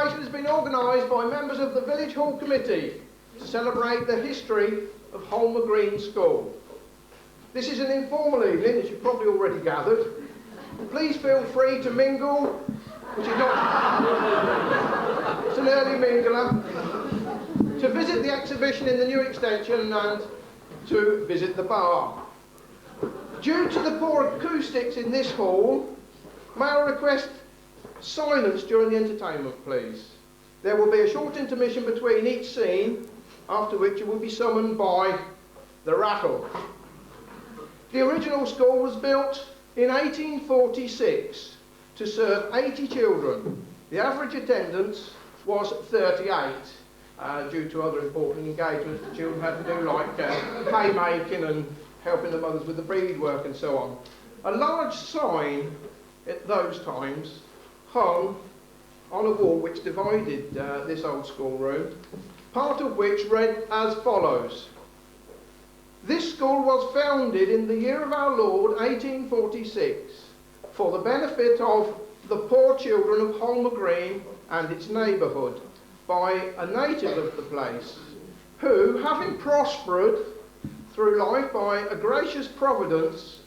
occasion has been organised by members of the Village Hall Committee to celebrate the history of Holmer Green School. This is an informal evening, as you've probably already gathered. Please feel free to mingle, which is not... it's an early mingler, to visit the exhibition in the new extension and to visit the bar. Due to the poor acoustics in this hall, may I request silence during the entertainment, please. There will be a short intermission between each scene, after which you will be summoned by the rattle. The original school was built in 1846 to serve 80 children. The average attendance was 38. Due to other important engagements the children had to do, like haymaking and helping the mothers with the beadwork and so on. A large sign at those times hung on a wall which divided this old schoolroom, part of which read as follows: "This school was founded in the year of our Lord 1846 for the benefit of the poor children of Holmer Green and its neighbourhood by a native of the place, who, having prospered through life by a gracious providence,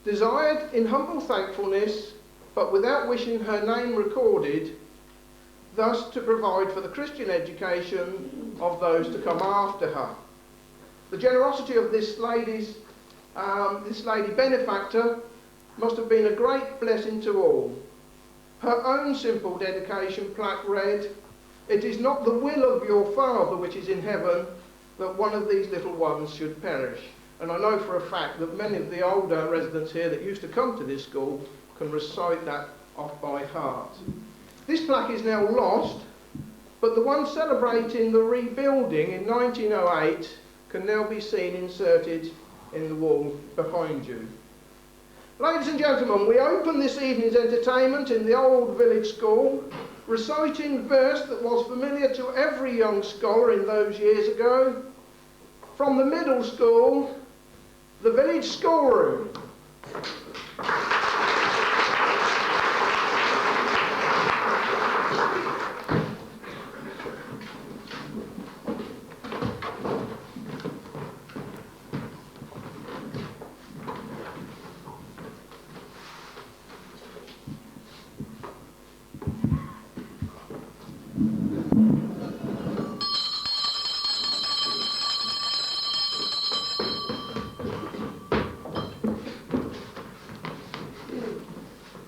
desired in humble thankfulness, but without wishing her name recorded, thus to provide for the Christian education of those to come after her." The generosity of this lady benefactor must have been a great blessing to all. Her own simple dedication plaque read, "It is not the will of your Father which is in heaven that one of these little ones should perish." And I know for a fact that many of the older residents here that used to come to this school can recite that off by heart. This plaque is now lost, but the one celebrating the rebuilding in 1908 can now be seen inserted in the wall behind you. Ladies and gentlemen, we open this evening's entertainment in the old village school, reciting verse that was familiar to every young scholar in those years ago, from the middle school, the village schoolroom.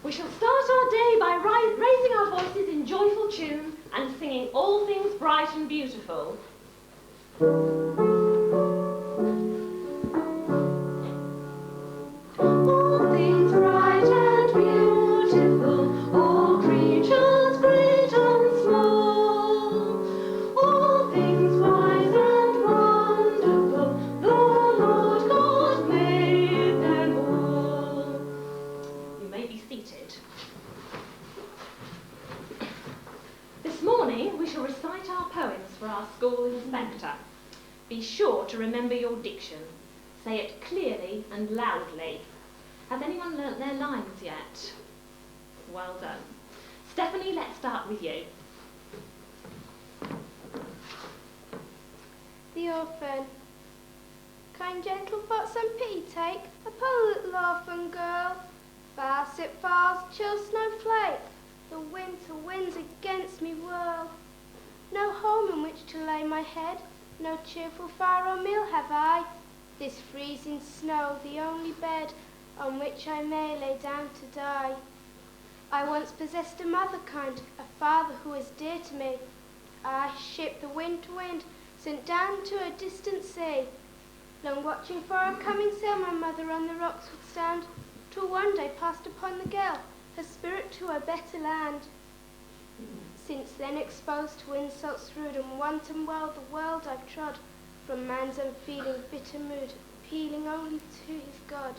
We shall start our day by raising our voices in joyful tune and singing all things bright and beautiful. All things bright and beautiful, all creatures great and small, all things wise and wonderful, the Lord God made them all. You may be seated. This morning we shall recite our poems for our school inspector. Be sure to remember your diction. Say it clearly and loudly. Has anyone learnt their lines yet? Well done. Stephanie, let's start with you. The orphan. Kind gentle thoughts and pity take, a poor little orphan girl. Fast it falls, chill snowflake, the winter winds against me whirl. No home in which to lay my head, no cheerful fire or meal have I. This freezing snow, the only bed on which I may lay down to die. I once possessed a mother kind, a father who was dear to me. I, ship the wind to wind, sent down to a distant sea. Long watching for a coming sail, my mother on the rocks would stand, till one day passed upon the gale, her spirit to a better land. Since then exposed to insults rude and wanton well, the world I've trod, from man's unfeeling bitter mood, appealing only to his God.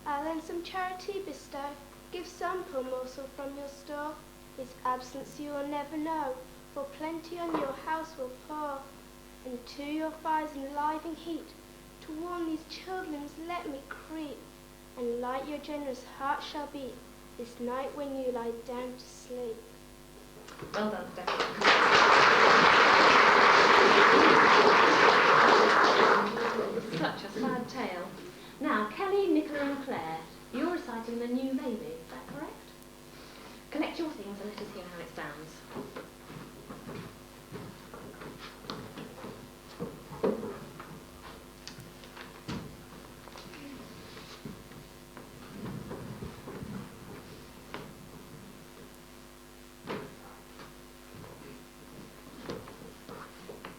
I'll lend some charity bestow, give some poor morsel from your store. His absence you will never know, for plenty on your house will pour. And to your fires enlivening heat, to warm these children let me creep, and light your generous heart shall beat, this night when you lie down to sleep. Well done, Stephanie. Such a sad tale. Now, Kelly, Nicola and Claire, you're reciting The New Baby, is that correct? Collect your things and let us hear how it sounds.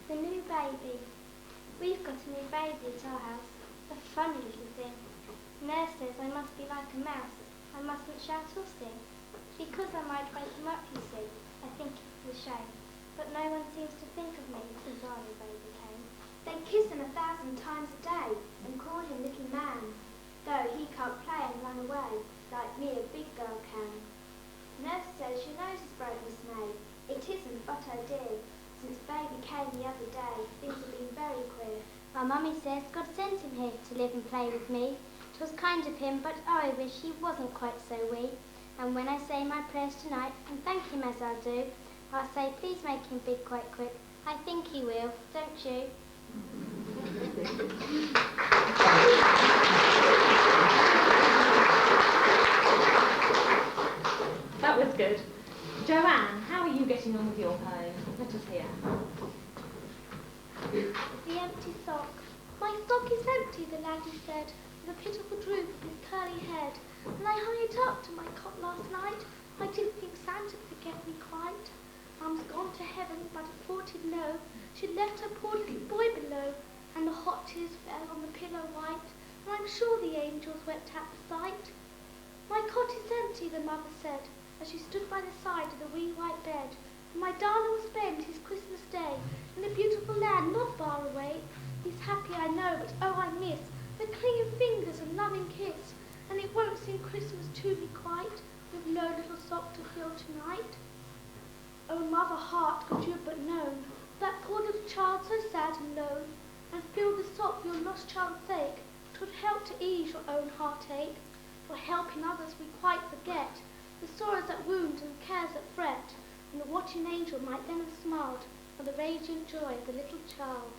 The new baby. We've got a new baby at our house. A funny little thing. Nurse says I must be like a mouse. I mustn't shout or sing. Because I might wake him up, you see. I think it's a shame. But no one seems to think of me since our new baby came. They kiss him 1,000 times a day and call him little man. Though he can't play and run away like me, a big girl can. Nurse says your nose is broke, Miss May. It isn't, but oh dear. Since baby came the other day, things have been very queer. My mummy says God sent him here to live and play with me. 'Twas kind of him, but oh, I wish he wasn't quite so wee. And when I say my prayers tonight, and thank him as I do, I'll say please make him big quite quick. I think he will, don't you? That was good. Joanne, how are you getting on with your poem? Let us hear. The empty sock. My sock is empty, the laddie said, with a pitiful droop of his curly head. And I hung it up to my cot last night. I didn't think Santa'd forget me quite. Mum's gone to heaven, but I thought he'd know. She'd left her poor little boy below, and the hot tears fell on the pillow white, and I'm sure the angels wept at the sight. My cot is empty, the mother said, as she stood by the side of the wee white bed. And my darling will spend his Christmas day in a beautiful land not far away. He's happy, I know, but oh, I miss the clinging fingers and loving kiss. And it won't seem Christmas to me quite, with no little sock to fill tonight. Oh, mother heart, could you but known that poor little child so sad and lone, and fill the sock for your lost child's sake, 'twould help to ease your own heartache. For helping others we quite forget the sorrows that wound and the cares that fret, and the watching angel might then have smiled for the radiant joy of the little child.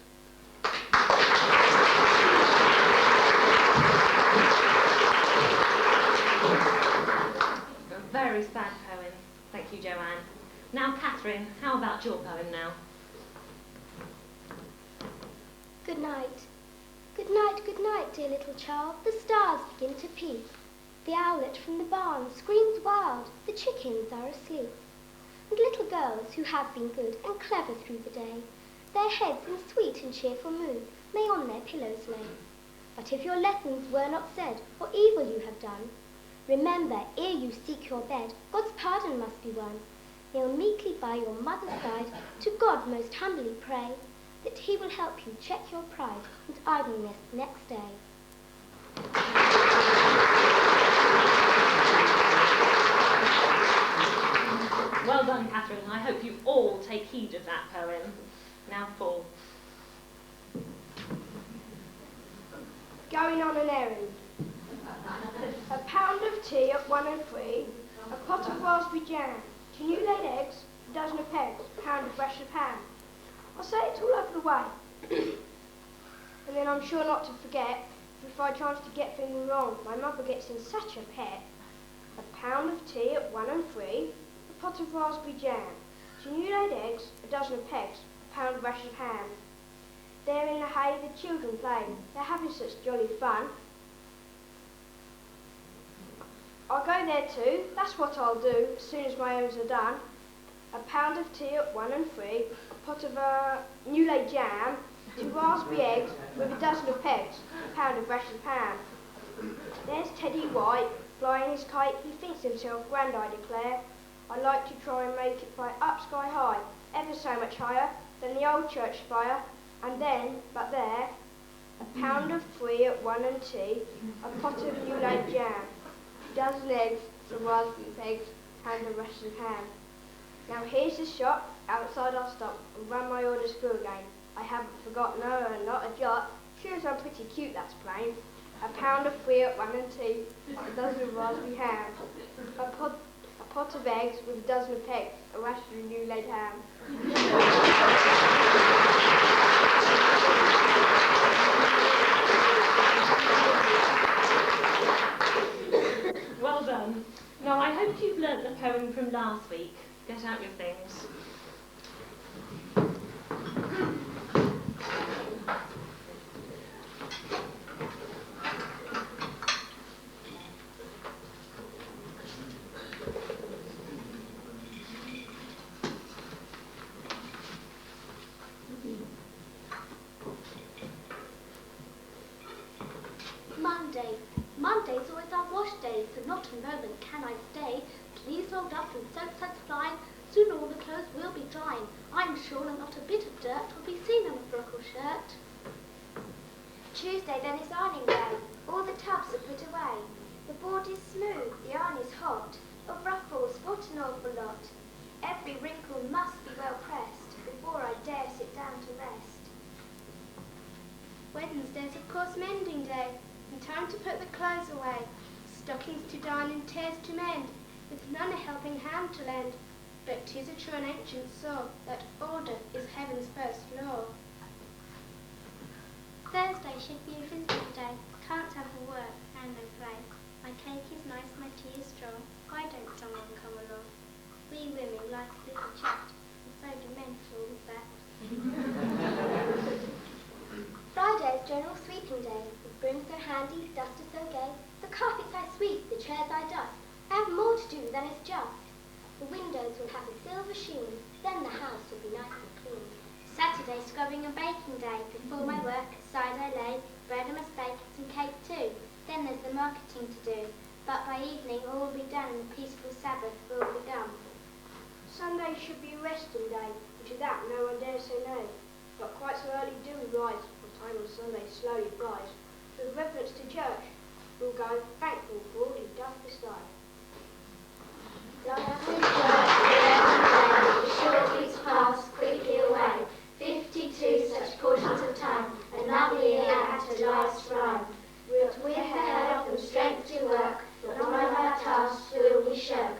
A very sad poem. Thank you, Joanne. Now, Catherine, how about your poem now? Good night. Good night, dear little child. The stars begin to peep. The owlet from the barn screams wild. The chickens are asleep. And little girls who have been good and clever through the day, their heads in sweet and cheerful mood may on their pillows lay. But if your lessons were not said, or evil you have done, remember, ere you seek your bed, God's pardon must be won. Kneel meekly by your mother's side, to God most humbly pray, that he will help you check your pride and idleness next day. Well done, Catherine. I hope you all take heed of that poem. Now, Paul. Going on an errand. A pound of tea at 103, a pot of raspberry jam, 2 new-laid eggs, a dozen of eggs, a pound of breast of ham. I'll say it all over the way. And then I'm sure not to forget, if I chance to get things wrong, my mother gets in such a pet. A pound of tea at 103, a pot of raspberry jam, 2 new-laid eggs, a dozen of pegs, a pound of breast of ham. There in the hay the children play, they're having such jolly fun. I'll go there too, that's what I'll do, as soon as my own's are done. A pound of tea at 1 and 3, a pot of new-laid jam, 2 raspberry eggs with a dozen of pegs, a pound of breast of ham. There's Teddy White, flying his kite, he thinks himself grand, I declare. I like to try and make it fly up sky high, ever so much higher than the old church spire, and then, but there, a pound of 3 at 1 and 2, a pot of new-laid jam, 2 dozen eggs, some raspberry pegs, a pound of breast of ham. Now here's the shop, outside I'll stop and run my orders through again. I haven't forgot, no, not a jot. Sure as I'm pretty cute, that's plain. A pound of 3 at 1 and 2, a dozen of raspberry ham, a pot of eggs with a dozen of pegs, a rasher of new laid ham. Well done. Now, I hope you've learnt the poem from last week. Get out your things. Monday. Monday's always our wash day, so not a moment can I stay. Please rolled up in soap suds flying, soon all the clothes will be drying. I'm sure that not a bit of dirt will be seen on a frock or shirt. Tuesday then is ironing day. All the tubs are put away. The board is smooth, the iron is hot. Of ruffles, what an awful lot. Every wrinkle must be well pressed before I dare sit down to rest. Wednesday's of course mending day, and time to put the clothes away. Stockings to darn and tears to mend, with none a helping hand to lend. But 'tis a true and ancient saw, that order is heaven's first law. Thursday should be a visiting day. Can't have a work and no play. My cake is nice, my tea is strong. Why don't someone come along? We women like a little chat, and so do men for all that. Friday's general sweeping day. The brooms so handy, dusters so gay. The carpets I sweep, the chairs I dust. I have more to do than is just. The windows will have a silver sheen, then the house will be nice and clean. Saturday scrubbing and baking day. Before my work, aside I lay. Bread I must bake, some cake too. Then there's the marketing to do. But by evening all will be done and the peaceful Sabbath will be begun. Sunday should be a resting day, and to that no one dare say no. But quite so early do we rise, for time on Sunday slowly flies. With reference to church, we'll go thankful for all he doth bestow. Short weeks pass quickly away. 52 such portions of time, another year at a last run. With her health and strength to work, none of our tasks will we shirk.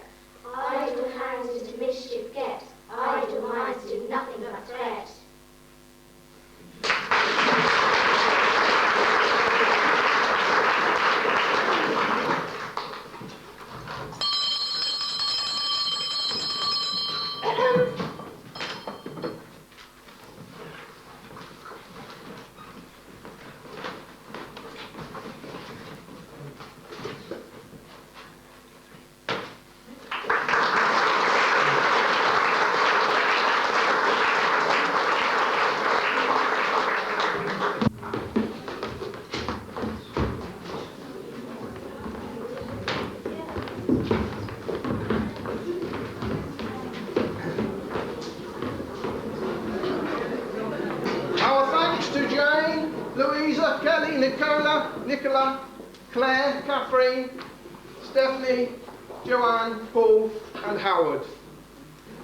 Idle hands into mischief get, idle minds do nothing but fret. Nicola, Claire, Catherine, Stephanie, Joanne, Paul and Howard.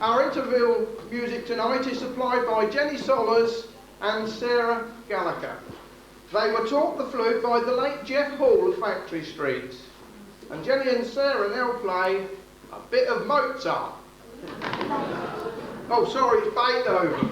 Our interval music tonight is supplied by Jenny Solers and Sarah Gallagher. They were taught the flute by the late Jeff Hall of Factory Street. And Jenny and Sarah now play a bit of Mozart. Oh, sorry, it's Beethoven.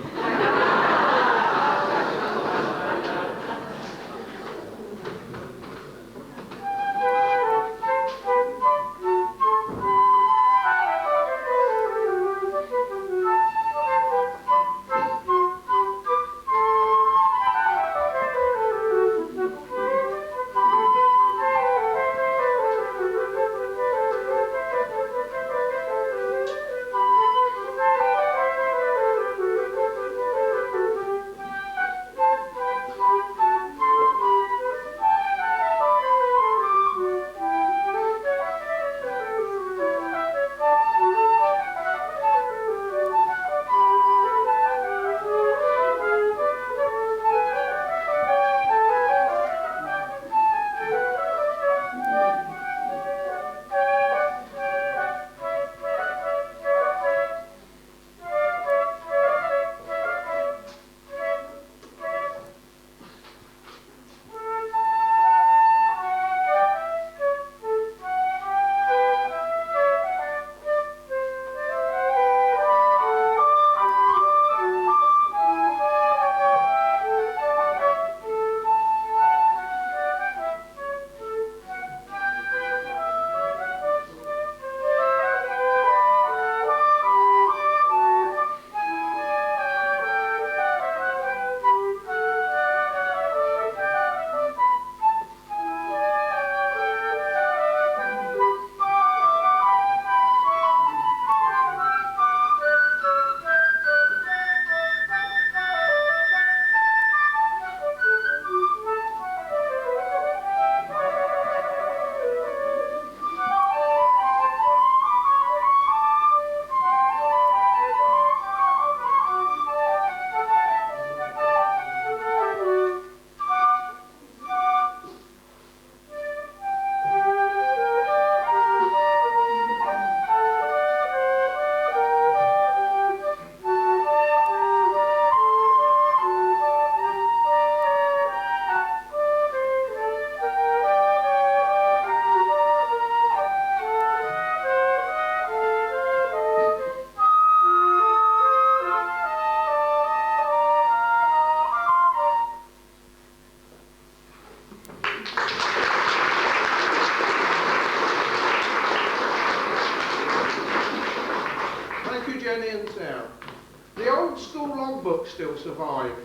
old school logbooks still survive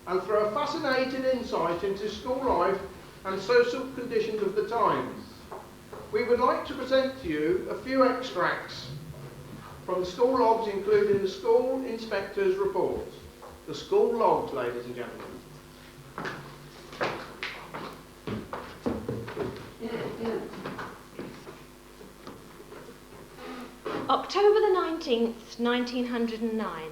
and throw a fascinating insight into school life and social conditions of the times. We would like to present to you a few extracts from the school logs, including the school inspector's report. The school logs, ladies and gentlemen. October the 19th, 1909.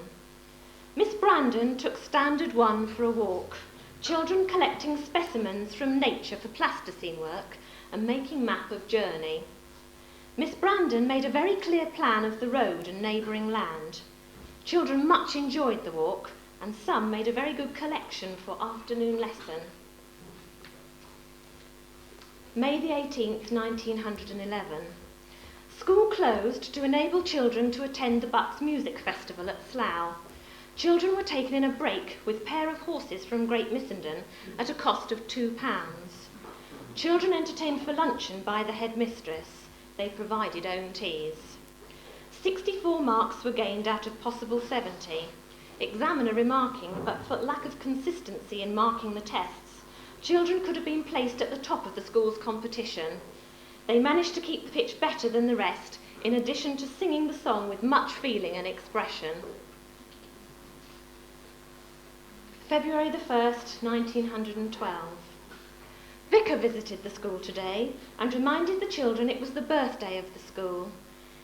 Miss Brandon took Standard 1 for a walk. Children collecting specimens from nature for plasticine work and making map of journey. Miss Brandon made a very clear plan of the road and neighbouring land. Children much enjoyed the walk, and some made a very good collection for afternoon lesson. May the 18th, 1911. School closed to enable children to attend the Bucks Music Festival at Slough. Children were taken in a break with a pair of horses from Great Missenden at a cost of £2. Children entertained for luncheon by the headmistress. They provided own teas. 64 marks were gained out of possible 70. Examiner remarking, but for lack of consistency in marking the tests, children could have been placed at the top of the school's competition. They managed to keep the pitch better than the rest, in addition to singing the song with much feeling and expression. February the 1st, 1912. Vicar visited the school today and reminded the children it was the birthday of the school.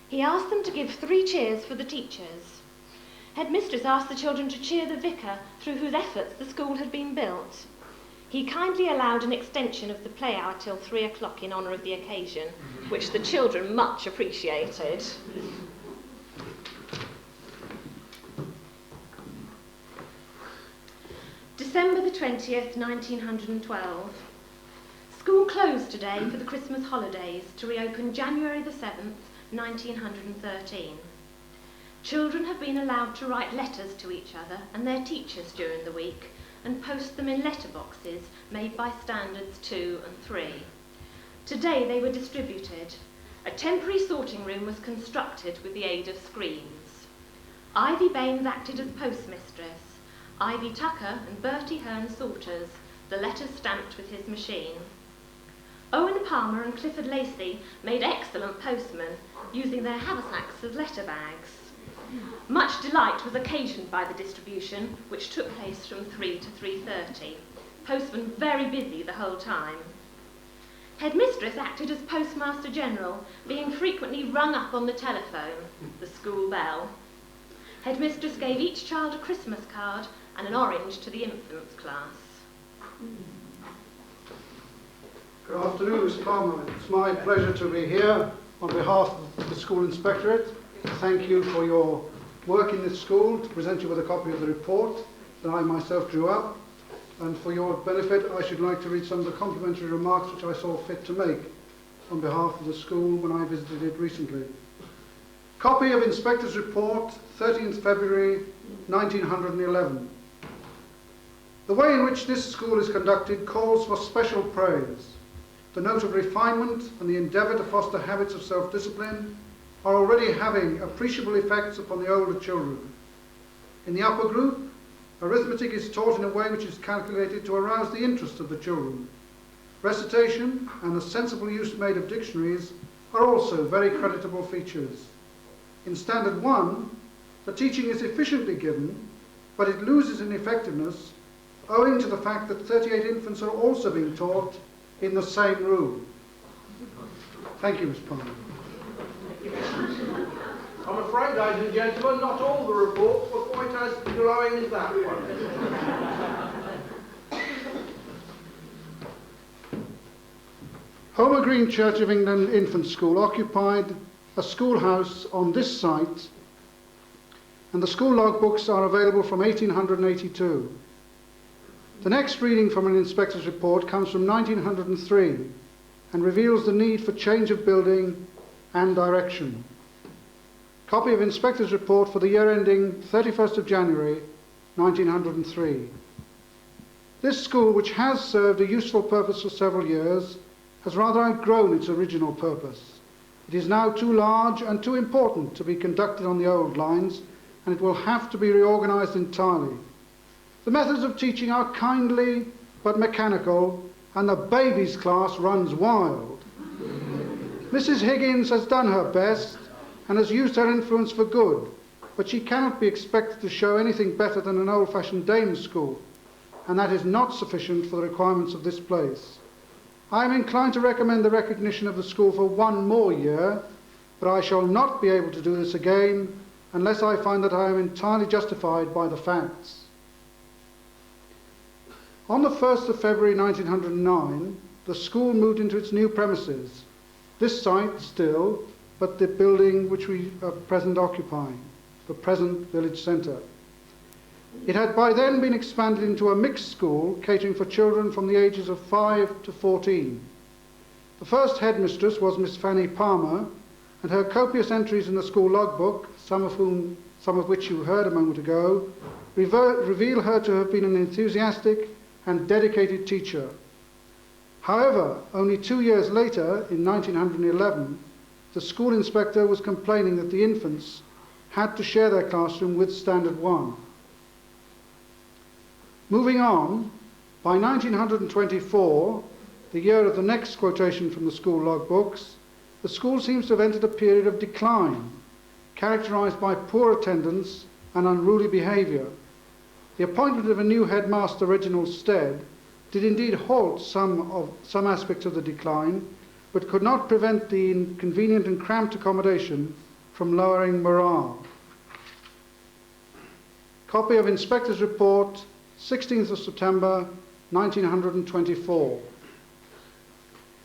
He asked them to give 3 cheers for the teachers. Headmistress asked the children to cheer the vicar through whose efforts the school had been built. He kindly allowed an extension of the play hour till 3 o'clock in honour of the occasion, which the children much appreciated. December the 20th, 1912. School closed today for the Christmas holidays to reopen January the 7th, 1913. Children have been allowed to write letters to each other and their teachers during the week and post them in letterboxes made by Standards 2 and 3. Today they were distributed. A temporary sorting room was constructed with the aid of screens. Ivy Baines acted as postmistress. Ivy Tucker and Bertie Hearn sorters, the letters stamped with his machine. Owen Palmer and Clifford Lacey made excellent postmen, using their haversacks as letter bags. Much delight was occasioned by the distribution, which took place from 3 to 3:30. Postmen very busy the whole time. Headmistress acted as Postmaster General, being frequently rung up on the telephone, the school bell. Headmistress gave each child a Christmas card and an orange to the infants class. Good afternoon, Mr. Palmer. It's my pleasure to be here on behalf of the School Inspectorate. Thank you for your work in this school, to present you with a copy of the report that I myself drew up. And for your benefit, I should like to read some of the complimentary remarks which I saw fit to make on behalf of the school when I visited it recently. Copy of Inspector's Report, 13th February 1911. The way in which this school is conducted calls for special praise. The note of refinement and the endeavour to foster habits of self-discipline are already having appreciable effects upon the older children. In the upper group, arithmetic is taught in a way which is calculated to arouse the interest of the children. Recitation and the sensible use made of dictionaries are also very creditable features. In Standard 1, the teaching is efficiently given, but it loses in effectiveness owing to the fact that 38 infants are also being taught in the same room. Thank you, Ms. Palmer. I'm afraid, ladies and gentlemen, not all the reports were quite as glowing as that one. Holmer Green Church of England Infant School occupied a schoolhouse on this site, and the school logbooks are available from 1882. The next reading from an inspector's report comes from 1903 and reveals the need for change of building and direction. Copy of inspector's report for the year ending 31st of January 1903. This school, which has served a useful purpose for several years, has rather outgrown its original purpose. It is now too large and too important to be conducted on the old lines, and it will have to be reorganised entirely. The methods of teaching are kindly but mechanical, and the babies' class runs wild. Mrs. Higgins has done her best and has used her influence for good, but she cannot be expected to show anything better than an old-fashioned dame's school, and that is not sufficient for the requirements of this place. I am inclined to recommend the recognition of the school for 1 more year, but I shall not be able to do this again unless I find that I am entirely justified by the facts. On the 1st of February 1909, the school moved into its new premises, this site still, but the building which we are present occupying, the present village centre. It had by then been expanded into a mixed school catering for children from the ages of 5 to 14. The first headmistress was Miss Fanny Palmer, and her copious entries in the school logbook, some of which you heard a moment ago, reveal her to have been an enthusiastic and dedicated teacher. However, only 2 years later, in 1911, the school inspector was complaining that the infants had to share their classroom with Standard 1. Moving on, by 1924, the year of the next quotation from the school logbooks, the school seems to have entered a period of decline, characterised by poor attendance and unruly behaviour. The appointment of a new headmaster, Reginald Stead, did indeed halt some aspects of the decline, but could not prevent the inconvenient and cramped accommodation from lowering morale. Copy of Inspector's Report, 16th of September 1924.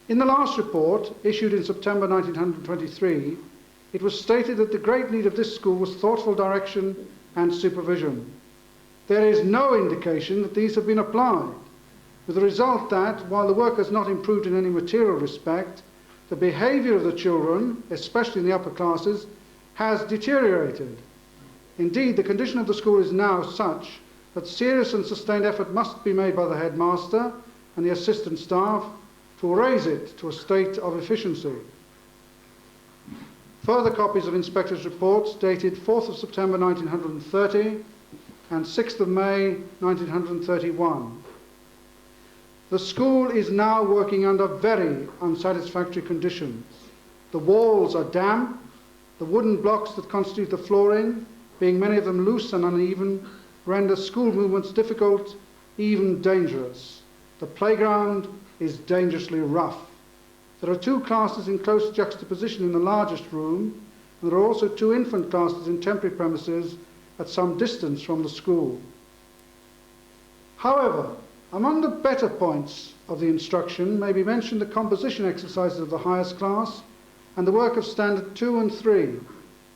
In the last report, issued in September 1923, it was stated that the great need of this school was thoughtful direction and supervision. There is no indication that these have been applied, with the result that, while the work has not improved in any material respect, the behaviour of the children, especially in the upper classes, has deteriorated. Indeed, the condition of the school is now such that serious and sustained effort must be made by the headmaster and the assistant staff to raise it to a state of efficiency. Further copies of inspectors' reports dated 4th of September 1930 and 6th of May 1931. The school is now working under very unsatisfactory conditions. The walls are damp, the wooden blocks that constitute the flooring, being many of them loose and uneven, render school movements difficult, even dangerous. The playground is dangerously rough. There are 2 classes in close juxtaposition in the largest room, and there are also 2 infant classes in temporary premises at some distance from the school. However, among the better points of the instruction may be mentioned the composition exercises of the highest class and the work of Standard 2 and 3,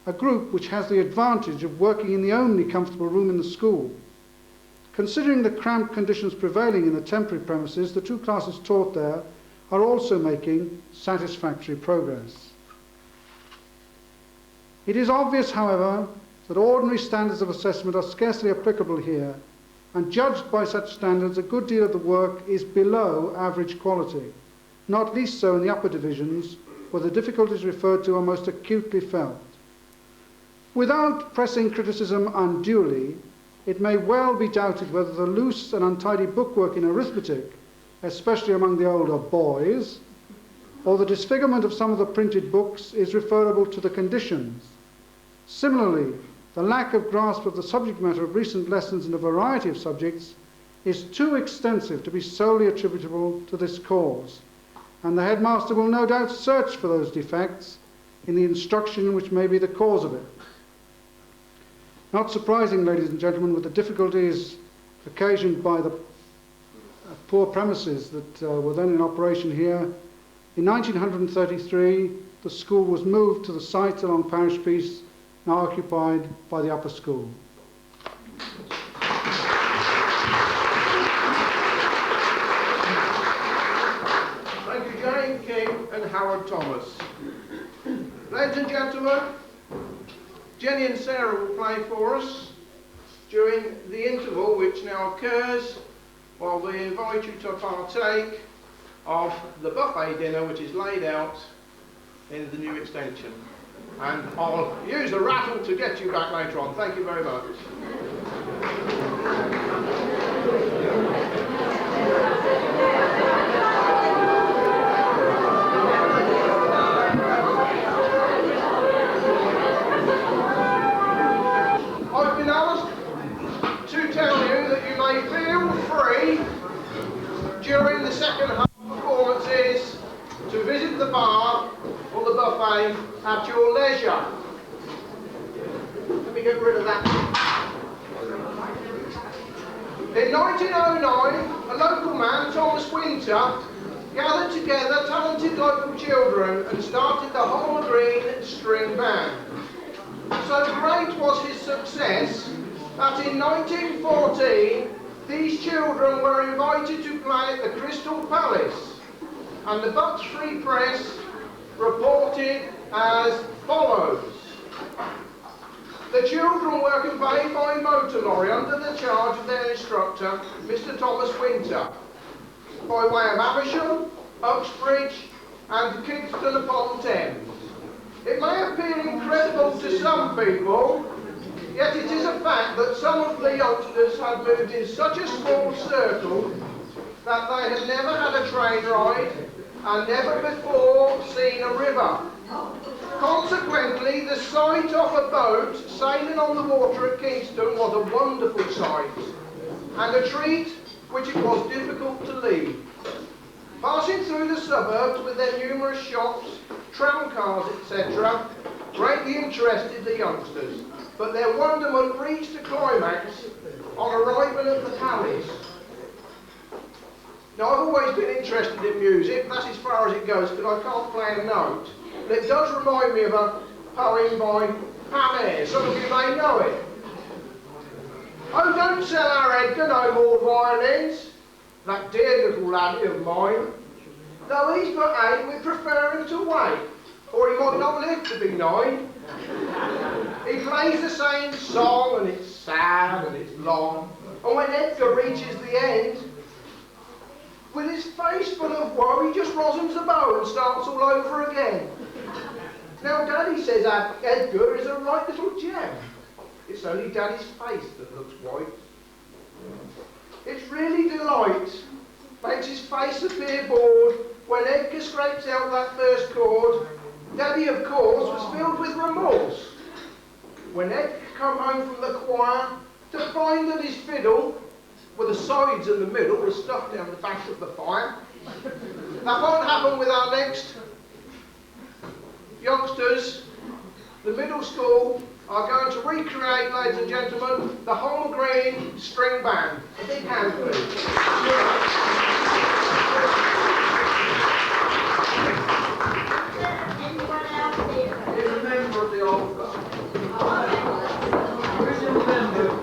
a group which has the advantage of working in the only comfortable room in the school. Considering the cramped conditions prevailing in the temporary premises, the 2 classes taught there are also making satisfactory progress. It is obvious, however, that ordinary standards of assessment are scarcely applicable here, and judged by such standards, a good deal of the work is below average quality, not least so in the upper divisions, where the difficulties referred to are most acutely felt. Without pressing criticism unduly, it may well be doubted whether the loose and untidy bookwork in arithmetic, especially among the older boys, or the disfigurement of some of the printed books is referable to the conditions. Similarly, the lack of grasp of the subject matter of recent lessons in a variety of subjects is too extensive to be solely attributable to this cause, and the headmaster will no doubt search for those defects in the instruction which may be the cause of it. Not surprising, ladies and gentlemen, with the difficulties occasioned by the poor premises that were then in operation here, in 1933 the school was moved to the site along Parish Piece, now occupied by the upper school. Thank you, Jane King and Howard Thomas. Ladies and gentlemen, Jenny and Sarah will play for us during the interval which now occurs while we invite you to partake of the buffet dinner which is laid out in the new extension. And I'll use the rattle to get you back later on. Thank you very much. I've been asked to tell you that you may feel free during the second half performances to visit the bar or the buffet at your leisure. Let me get rid of that. In 1909, a local man, Thomas Winter, gathered together talented local children and started the Holmer Green String Band. So great was his success that in 1914 these children were invited to play at the Crystal Palace, and the Bucks Free Press reported as follows. The children were conveyed by motor lorry under the charge of their instructor, Mr. Thomas Winter, by way of Amersham, Uxbridge and Kingston upon Thames. It may appear incredible to some people, yet it is a fact that some of the youngsters had moved in such a small circle that they had never had a train ride and never before seen a river. Consequently, the sight of a boat sailing on the water at Kingston was a wonderful sight, and a treat which it was difficult to leave. Passing through the suburbs with their numerous shops, tramcars, etc., greatly interested the youngsters, but their wonderment reached a climax on arrival at the palace. Now, I've always been interested in music, that's as far as it goes, because I can't play a note. But it does remind me of a poem by Pam Ayre. Some of you may know it. Oh, don't sell our Edgar no more violins, that dear little laddie of mine. Though he's but 8, we prefer him to wait, or he might not live to be 9. He plays the same song, and it's sad and it's long, and when Edgar reaches the end, with his face full of woe, he just rosums the bow and starts all over again. Now, Daddy says Edgar is a right little gem. It's only Daddy's face that looks white. It's really delight makes his face appear bored when Edgar scrapes out that first chord. Daddy, of course, was filled with remorse when Edgar come home from the choir to find that his fiddle, with the sides and the middle, was stuck down the back of the fire. That won't happen with our next youngsters. The middle school are going to recreate, ladies and gentlemen, the Holmer Green String Band. A big hand, please. Anyone else here? Here's a member of the old club. Who's in the member?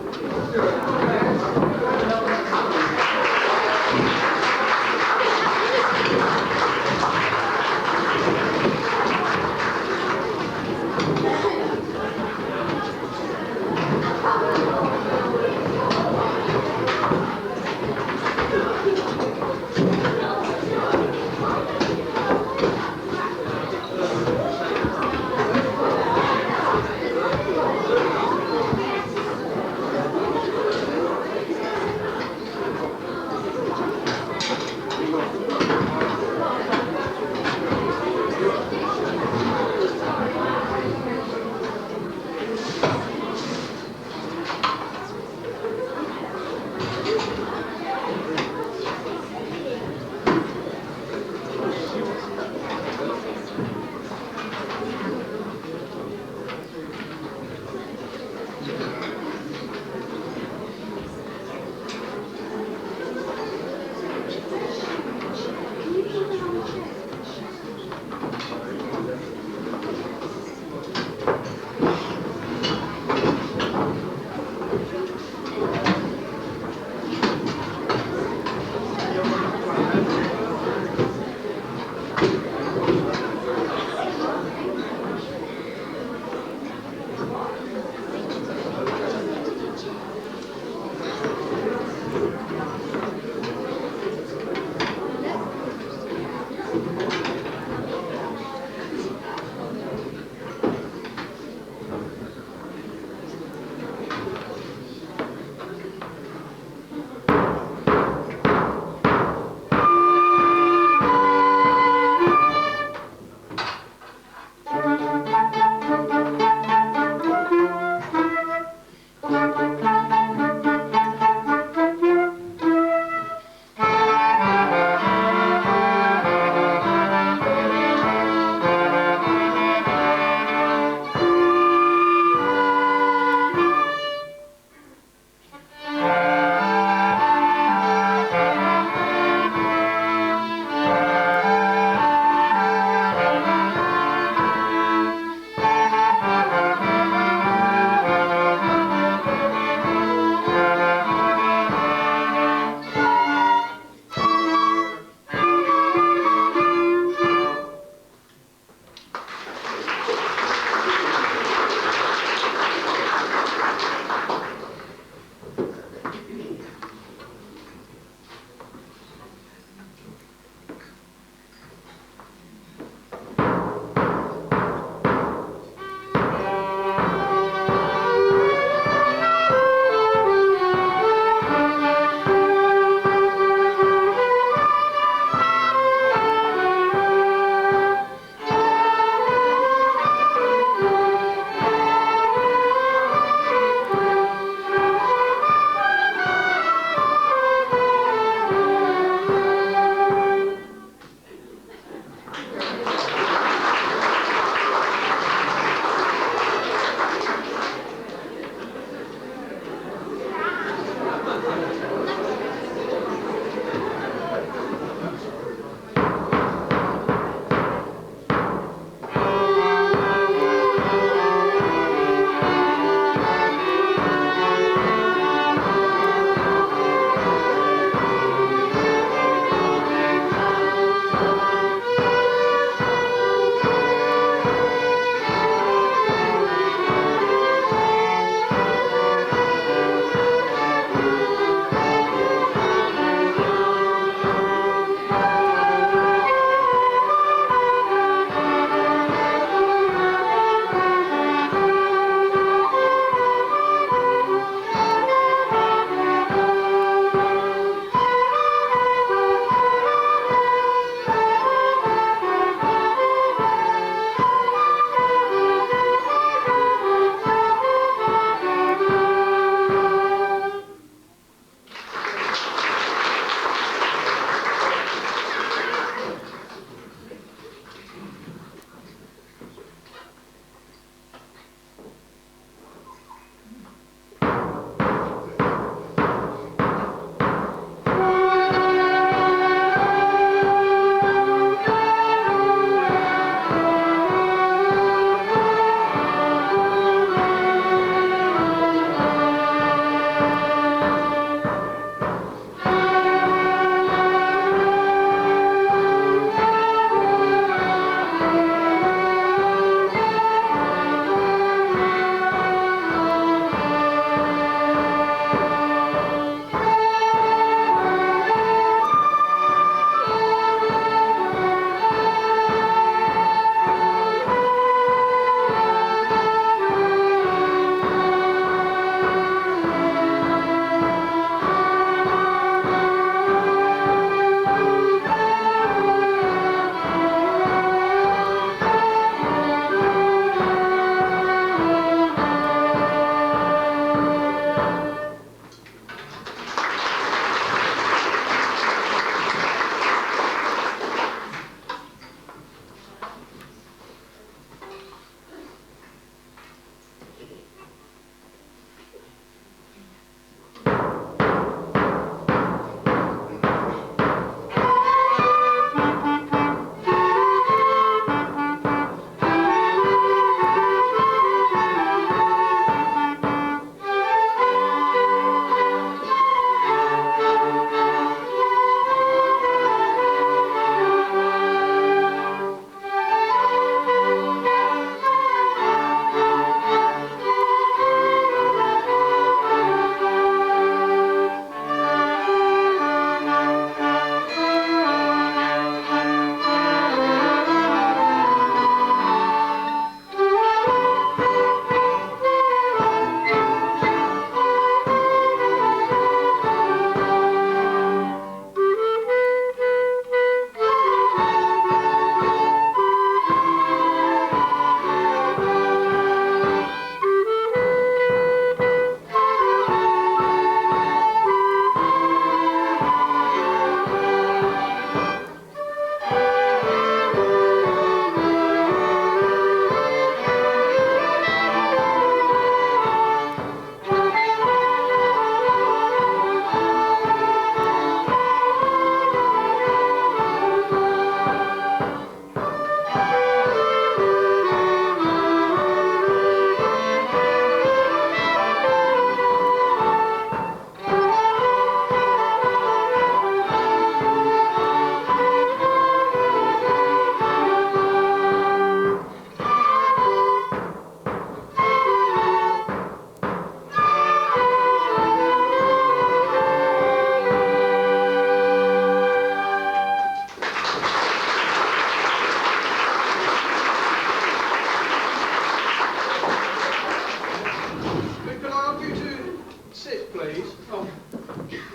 Oh,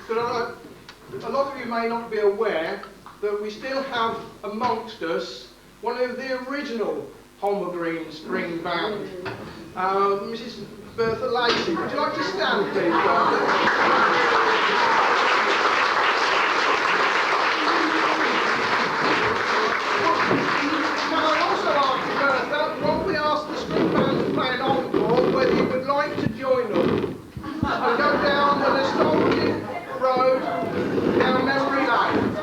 but a lot of you may not be aware that we still have amongst us one of the original Holmer Green string band, Mrs. Bertha Lacey. Would you like to stand, please, Bertha? Can I also ask you, Bertha, while we ask the string band to play an encore, whether you would like to join them and go down the nostalgic road down memory lane?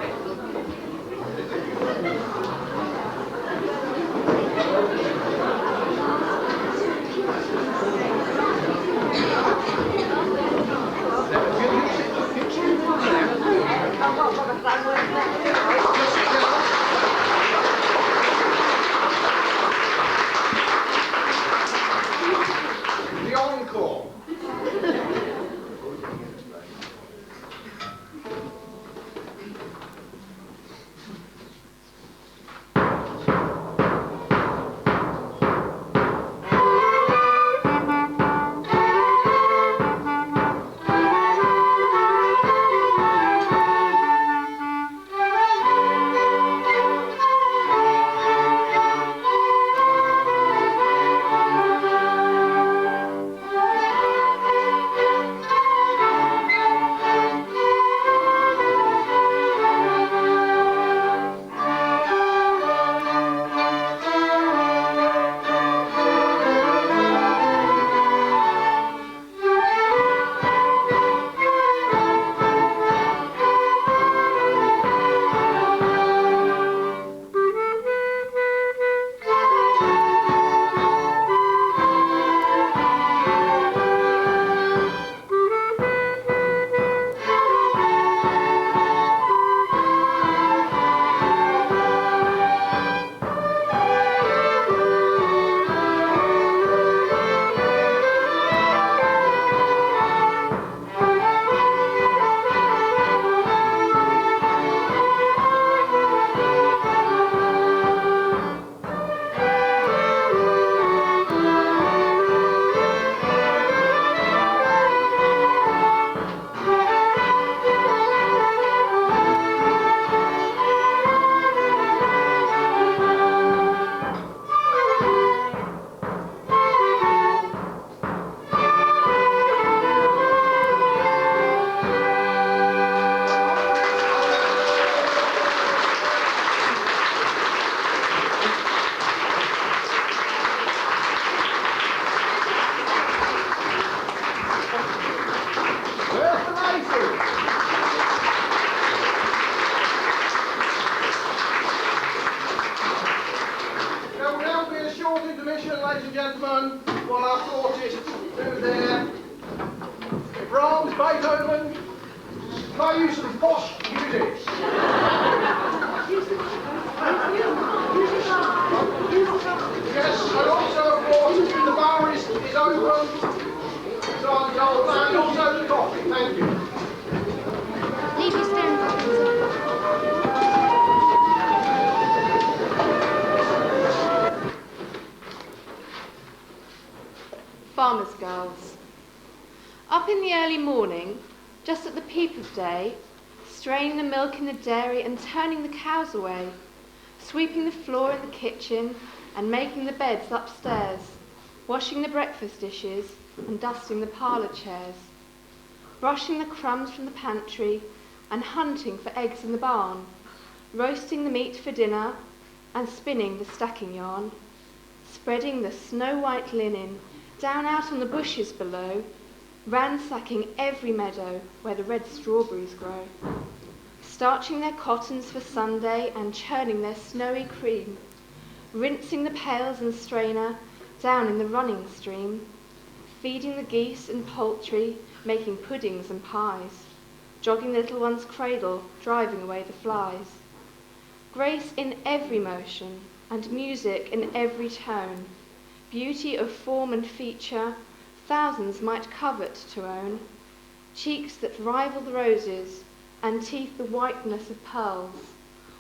The encore. Ladies and gentlemen, while our flautists do their Brahms, Beethoven, play some posh music. Yes, and also, of course, the bar is open, so I'm told, and also the coffee. Thank you. Leave your stand. Farmers' girls. Up in the early morning, just at the peep of day, straining the milk in the dairy and turning the cows away, sweeping the floor in the kitchen and making the beds upstairs, washing the breakfast dishes and dusting the parlour chairs, brushing the crumbs from the pantry and hunting for eggs in the barn, roasting the meat for dinner and spinning the stacking yarn, spreading the snow-white linen down out on the bushes below, ransacking every meadow where the red strawberries grow, starching their cottons for Sunday and churning their snowy cream, rinsing the pails and strainer down in the running stream, feeding the geese and poultry, making puddings and pies, jogging the little one's cradle, driving away the flies. Grace in every motion and music in every tone, beauty of form and feature, thousands might covet to own, cheeks that rival the roses, and teeth the whiteness of pearls.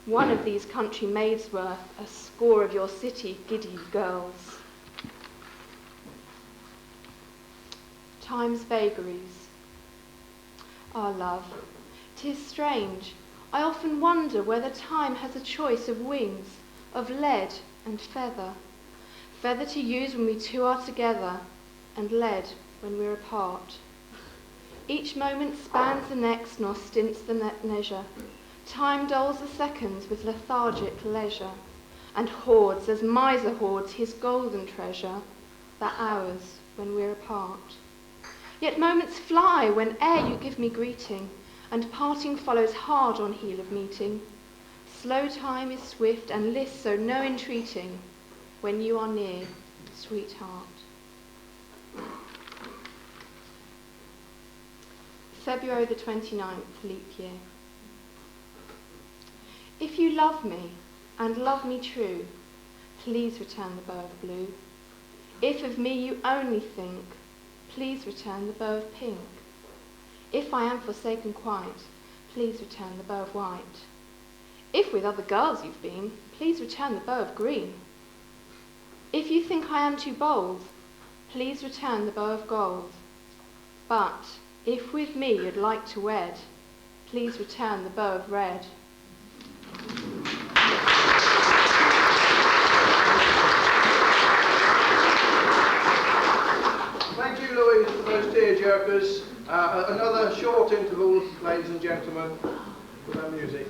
One of these country maids worth a score of your city giddy girls. Time's vagaries. Ah, love, 'tis strange, I often wonder whether time has a choice of wings, of lead and feather. Feather to use when we two are together, and lead when we're apart. Each moment spans the next, nor stints the measure. Time doles the seconds with lethargic leisure, and hoards, as miser hoards his golden treasure, the hours when we're apart. Yet moments fly whene'er you give me greeting, and parting follows hard on heel of meeting. Slow time is swift, and lists so no entreating, when you are near, sweetheart. February the 29th, leap year. If you love me, and love me true, please return the bow of blue. If of me you only think, please return the bow of pink. If I am forsaken quite, please return the bow of white. If with other girls you've been, please return the bow of green. If you think I am too bold, please return the bow of gold. But if with me you'd like to wed, please return the bow of red. Thank you, Louise, for those tearjerkers. Another short interval, ladies and gentlemen, with our music.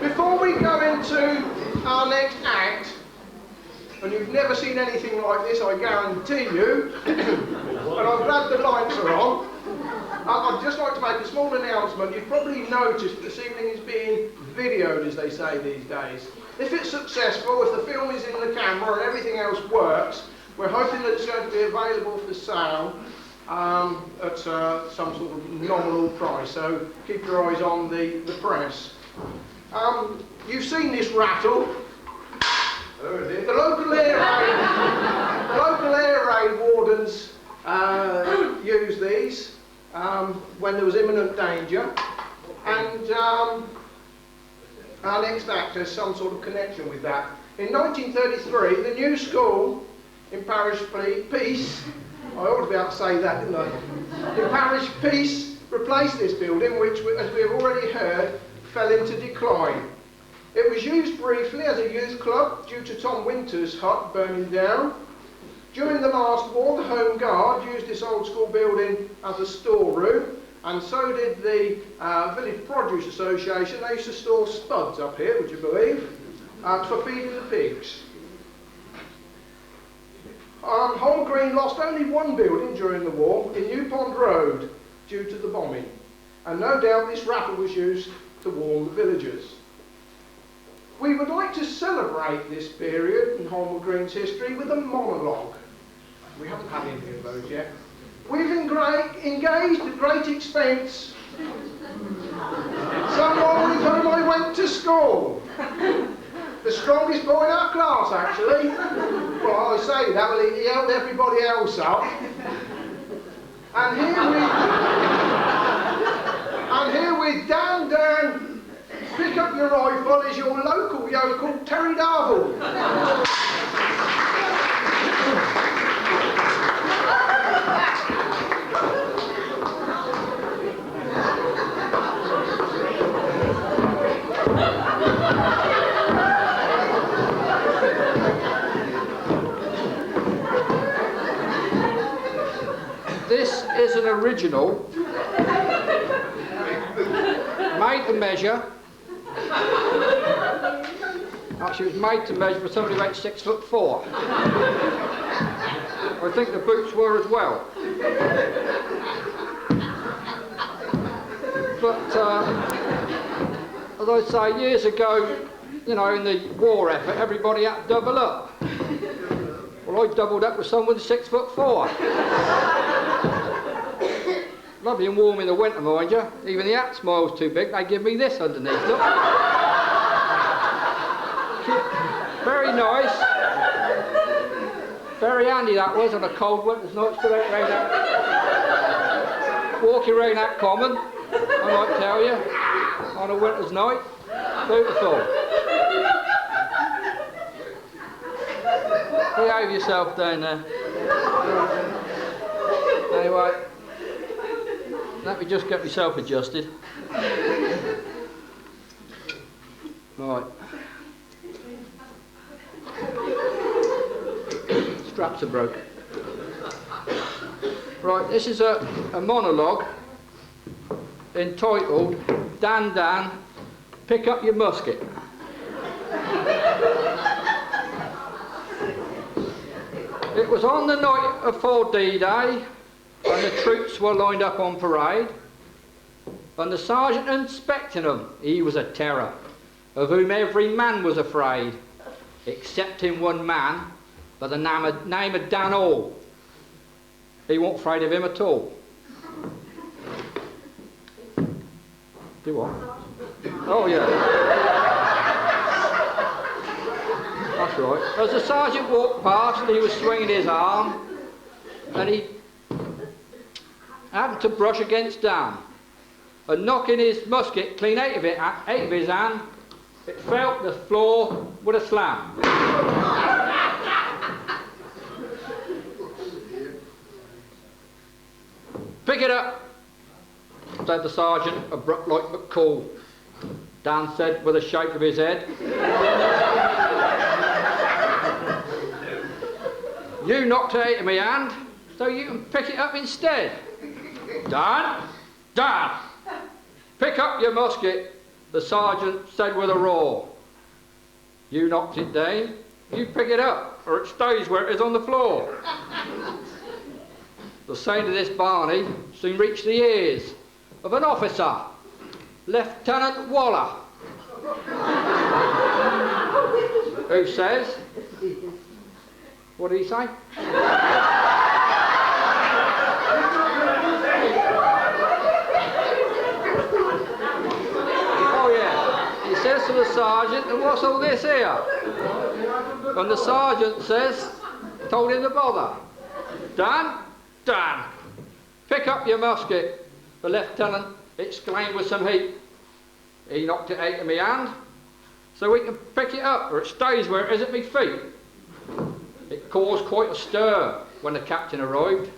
Before we go into our next act, and you've never seen anything like this, I guarantee you, and I'm glad the lights are on, I'd just like to make a small announcement. You've probably noticed this evening is being videoed, as they say these days. If it's successful, if the film is in the camera and everything else works, we're hoping that it's going to be available for sale at some sort of nominal price, so keep your eyes on the press. You've seen this rattle. The local air raid wardens use these when there was imminent danger, and our next act has some sort of connection with that. In 1933, the new school in Parish Peace, I ought to be able to say that, didn't I? In Parish Peace replaced this building, which, as we have already heard, fell into decline. It was used briefly as a youth club due to Tom Winter's hut burning down. During the last war, the Home Guard used this old school building as a storeroom, and so did the Village Produce Association. They used to store spuds up here, would you believe, for feeding the pigs. Holmer Green lost only one building during the war in New Pond Road due to the bombing, and no doubt this raffle was used to warn the villagers. We would like to celebrate this period in Holmer Green's history with a monologue. We haven't had any of those yet. We've engaged at great expense someone with whom I went to school. The strongest boy in our class, actually. Well, I say that, well, he held everybody else up. And here with Dan, pick up your rifle, is your local yokel, Terry Darville. This is an original, made to measure. Actually, it was made to measure for somebody about 6'4". I think the boots were as well. But, as I say, years ago, you know, in the war effort, everybody had to double up. Well, I doubled up with someone 6'4". Lovely and warm in the winter, mind you. Even the hat smile's too big. They give me this underneath. Look. Very nice. Very handy that was on a cold winter's night. Straight around that. Walking around that common, I might tell you, on a winter's night. Beautiful. Behave yourself down there. Anyway. Let me just get myself adjusted. Right. Straps are broken. Right, this is a monologue entitled Dan, Pick Up Your Musket. It was on the night of 4 D-Day, and the troops were lined up on parade, and the sergeant inspecting them, he was a terror, of whom every man was afraid, excepting one man by the name of Dan Hall. He wasn't afraid of him at all. Do what? Oh yeah. That's right. As the sergeant walked past, he was swinging his arm, and he happened to brush against Dan, and knocking his musket clean out of his hand, it fell to the floor with a slam. Pick it up, said the sergeant, abrupt like but cool. Dan said with a shake of his head. You knocked it out of my hand, so you can pick it up instead. Dan, pick up your musket, the sergeant said with a roar. You knocked it down, you pick it up, or it stays where it is on the floor. The sound of this Barney soon reached the ears of an officer, Lieutenant Waller, who says, what did he say? Oh yeah, he says to the sergeant, and what's all this here? And the sergeant says, told him to bother. Dan, pick up your musket, the lieutenant exclaimed with some heat. He knocked it out of my hand, so we can pick it up, or it stays where it is at my feet. It caused quite a stir when the captain arrived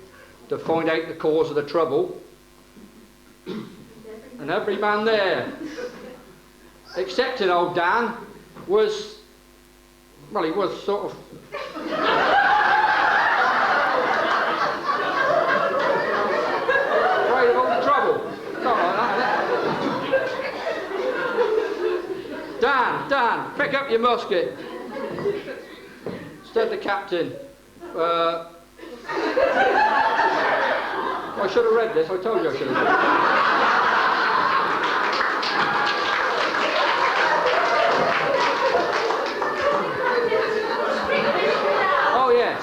to find out the cause of the trouble. And every man there, excepting old Dan, was, well, he was sort of afraid of all the trouble. Not like that, innit? Dan, pick up your musket. Said the captain. I should have read this, I told you I should have read it. Oh yeah,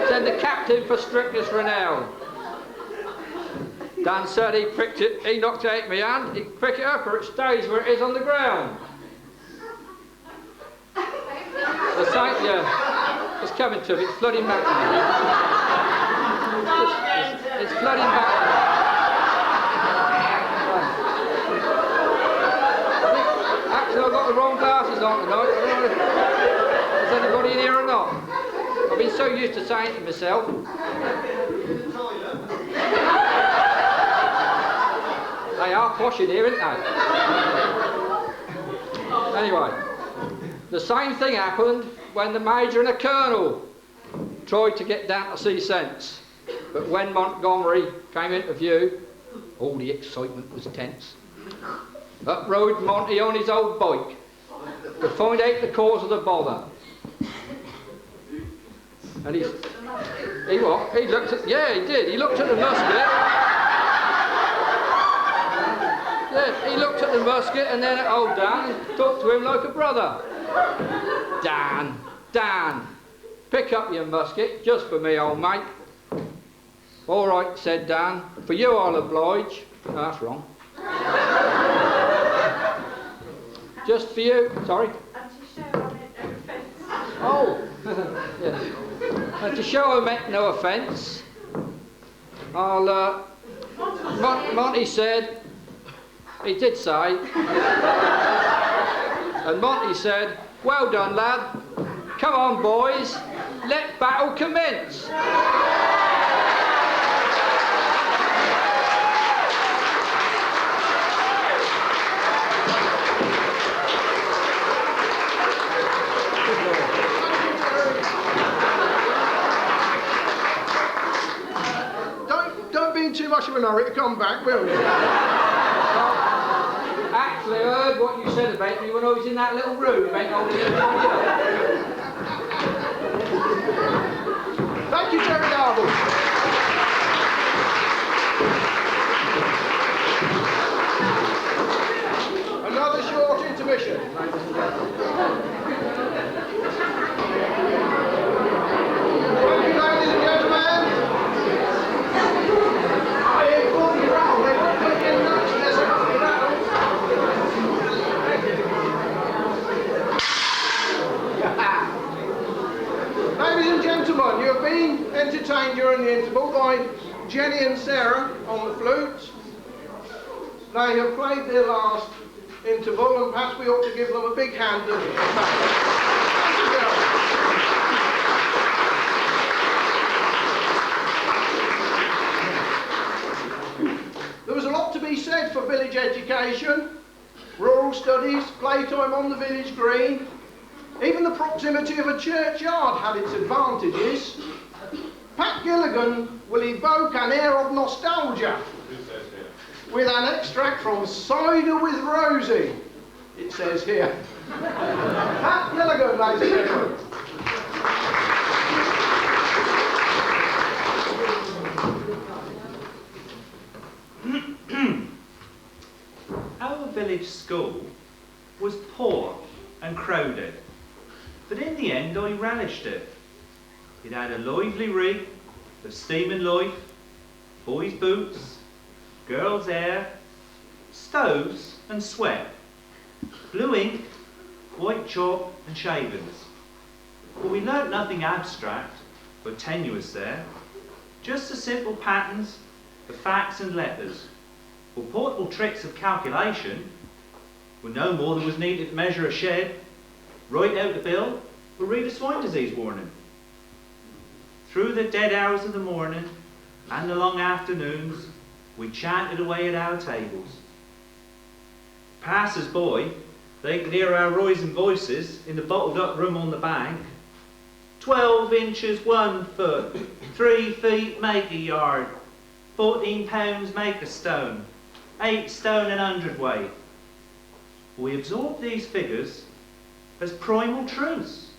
said the captain for strictness renown. Dan said he knocked it out of my hand, he'd pick it up or it stays where it is on the ground. The sight, yeah, it's coming to me, it's flooding back to me. It's flooding back. Actually, I've got the wrong glasses on tonight. I don't know if there's anybody in here or not. I've been so used to saying it to myself. They are posh in here, aren't they? Anyway, the same thing happened when the Major and the Colonel tried to get down to see sense. But when Montgomery came into view, all the excitement was tense. Up rode Monty on his old bike to find out the cause of the bother. And he what? He looked at, yeah, he did. He looked at the musket. Yeah, he looked at the musket and then at old Dan and talked to him like a brother. Dan, pick up your musket, just for me, old mate. All right, said Dan, for you I'll oblige. No, that's wrong. Just for you, sorry. And to show I meant no offence. Oh, yeah. And to show I meant no offence, I'll, Monty said, he did say, and Monty said, well done, lad. Come on, boys, let battle commence. Don't be in too much of a hurry to come back, will you? Actually, I heard what you said about me when I was in that little room about holding it. Thank you, Jerry Darble. Another short intermission. Thank you, ladies and gentlemen. I inform you all, they won't put in notes unless I got me down. Ladies and gentlemen, you have been entertained during the interval by Jenny and Sarah on the flutes. They have played their last interval and perhaps we ought to give them a big hand at the back. Thank you, Sarah. There was a lot to be said for village education, rural studies, playtime on the village green. Even the proximity of a churchyard had its advantages. Pat Gilligan will evoke an air of nostalgia with an extract from Cider with Rosie, it says here. Pat Gilligan, ladies and gentlemen. Our village school was poor and crowded, but in the end I relished it. It had a lively rig of steaming life, boys' boots, girls' hair, stoves and sweat, blue ink, white chalk and shavings. But we learnt nothing abstract or tenuous there, just the simple patterns of facts and letters, or portable tricks of calculation, Well, no more than was needed to measure a shed, write out the bill, or read a swine disease warning. Through the dead hours of the morning and the long afternoons, we chanted away at our tables. Passers-by, they could hear our rising voices in the bottled-up room on the bank. 12 inches 1 foot, 3 feet make a yard, 14 pounds make a stone, 8 stone and hundredweight. We absorb these figures as primal truths,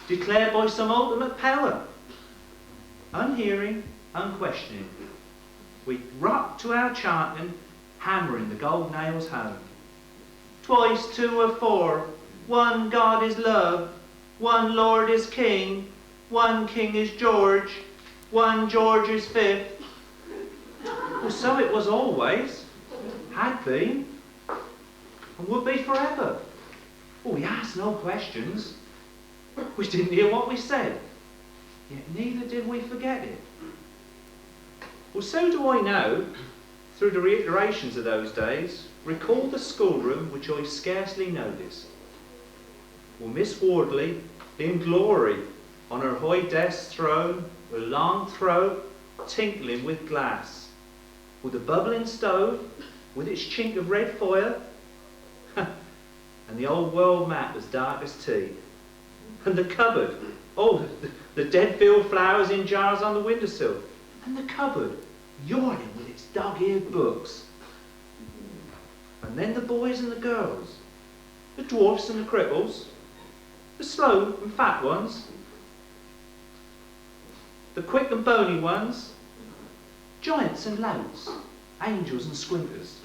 declared by some ultimate power. Unhearing, unquestioning, we rock to our chanting, hammering the gold nails home. Twice 2 are 4, 1 God is love, 1 Lord is King, 1 King is George, 1 George is 5th. Well, so it was always, had been, and would be forever. Well, we asked no questions. We didn't hear what we said, yet neither did we forget it. Well, so do I now, through the reiterations of those days, recall the schoolroom which I scarcely noticed. Well, Miss Wardley, in glory, on her high desk throne, her long throat tinkling with glass, with the bubbling stove, with its chink of red fire, and the old world map as dark as tea, and the cupboard, oh, the dead field flowers in jars on the windowsill, and the cupboard yawning with its dog-eared books. And then the boys and the girls, the dwarfs and the cripples, the slow and fat ones, the quick and bony ones, giants and louts, angels and squinters.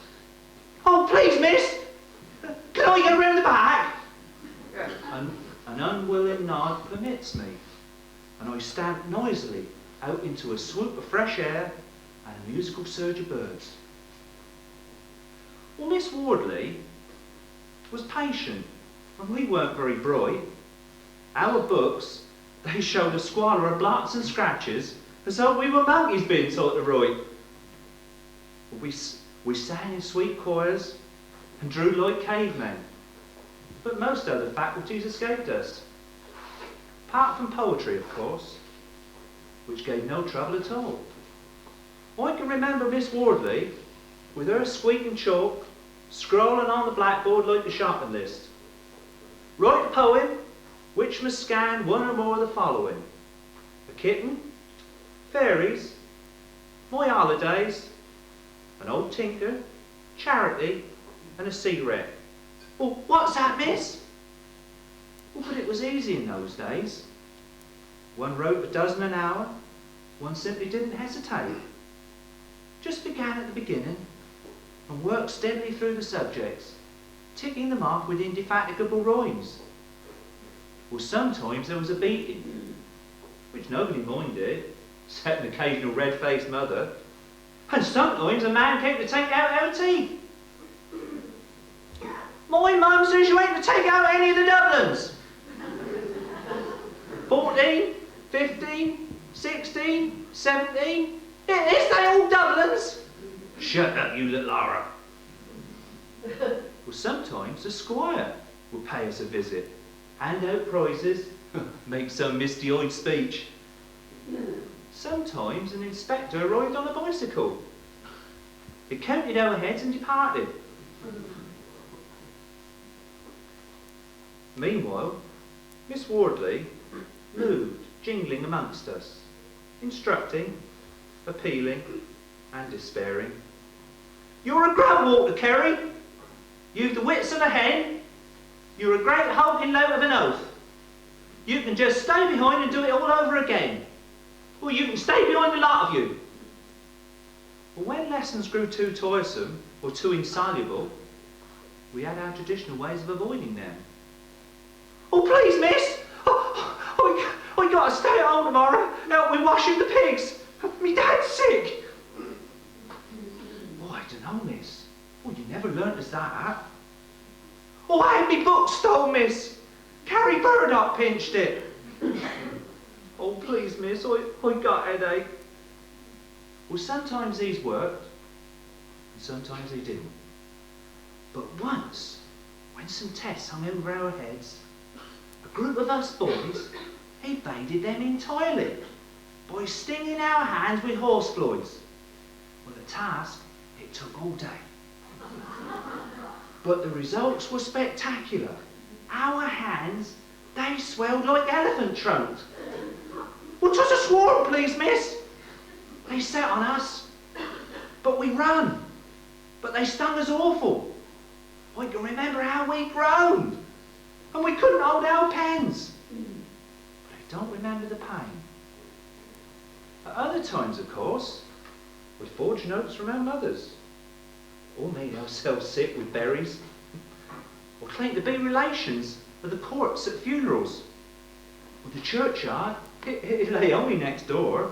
Oh, please, miss! Can I get round the back? An unwilling nod permits me, and I stamp noisily out into a swoop of fresh air and a musical surge of birds. Well, Miss Wardley was patient, and we weren't very bright. Our books, they showed a squalor of blots and scratches, as though we were monkeys being taught to write. We sang in sweet choirs and drew like cavemen, but most other faculties escaped us. Apart from poetry, of course, which gave no trouble at all. I can remember Miss Wardley, with her squeaking chalk, scrolling on the blackboard like the shopping list. Write a poem which must scan one or more of the following: a kitten, fairies, my holidays, an old tinker, charity, and a cigarette. Well, what's that, miss? Well, but it was easy in those days. One wrote a dozen an hour, one simply didn't hesitate. Just began at the beginning and worked steadily through the subjects, ticking them off with indefatigable rhymes. Well, sometimes there was a beating, which nobody minded, except an occasional red-faced mother, and sometimes a man came to take out our tea. My mum says you ain't to take out any of the Dublins. 14, 15, 16, 17. Is they all Dublins? Shut up, you little horror. Well, sometimes the squire would pay us a visit, hand out prizes, make some misty-eyed speech. Sometimes an inspector arrived on a bicycle. He counted our heads and departed. Meanwhile, Miss Wardley moved, jingling amongst us, instructing, appealing, and despairing. You're a grub, Walter Kerry. You've the wits of a hen. You're a great hulking lout of an oath. You can just stay behind and do it all over again. Or you can stay behind the lot of you. But when lessons grew too tiresome or too insoluble, we had our traditional ways of avoiding them. Oh, please, miss! I got to stay at home tomorrow, help me washing the pigs. Me dad's sick. Oh, I don't know, miss. Oh, you never learnt us that. Oh, I had me book stole, miss. Carrie Burdock pinched it. Oh, please, miss, I got a headache. Well, sometimes these worked, and sometimes they didn't. But once, when some tests hung over our heads, a group of us boys evaded them entirely by stinging our hands with horseflies. Well, the task, it took all day. But the results were spectacular. Our hands, they swelled like elephant trunks. Well, 'twas a swarm, please, miss. They set on us, but we run. But they stung us awful. I can remember how we groaned, and we couldn't hold our pens. But I don't remember the pain. At other times, of course, we forged notes from our mothers, or made ourselves sick with berries, or claimed to be relations of the corpse at funerals. Well, the churchyard, it lay only next door.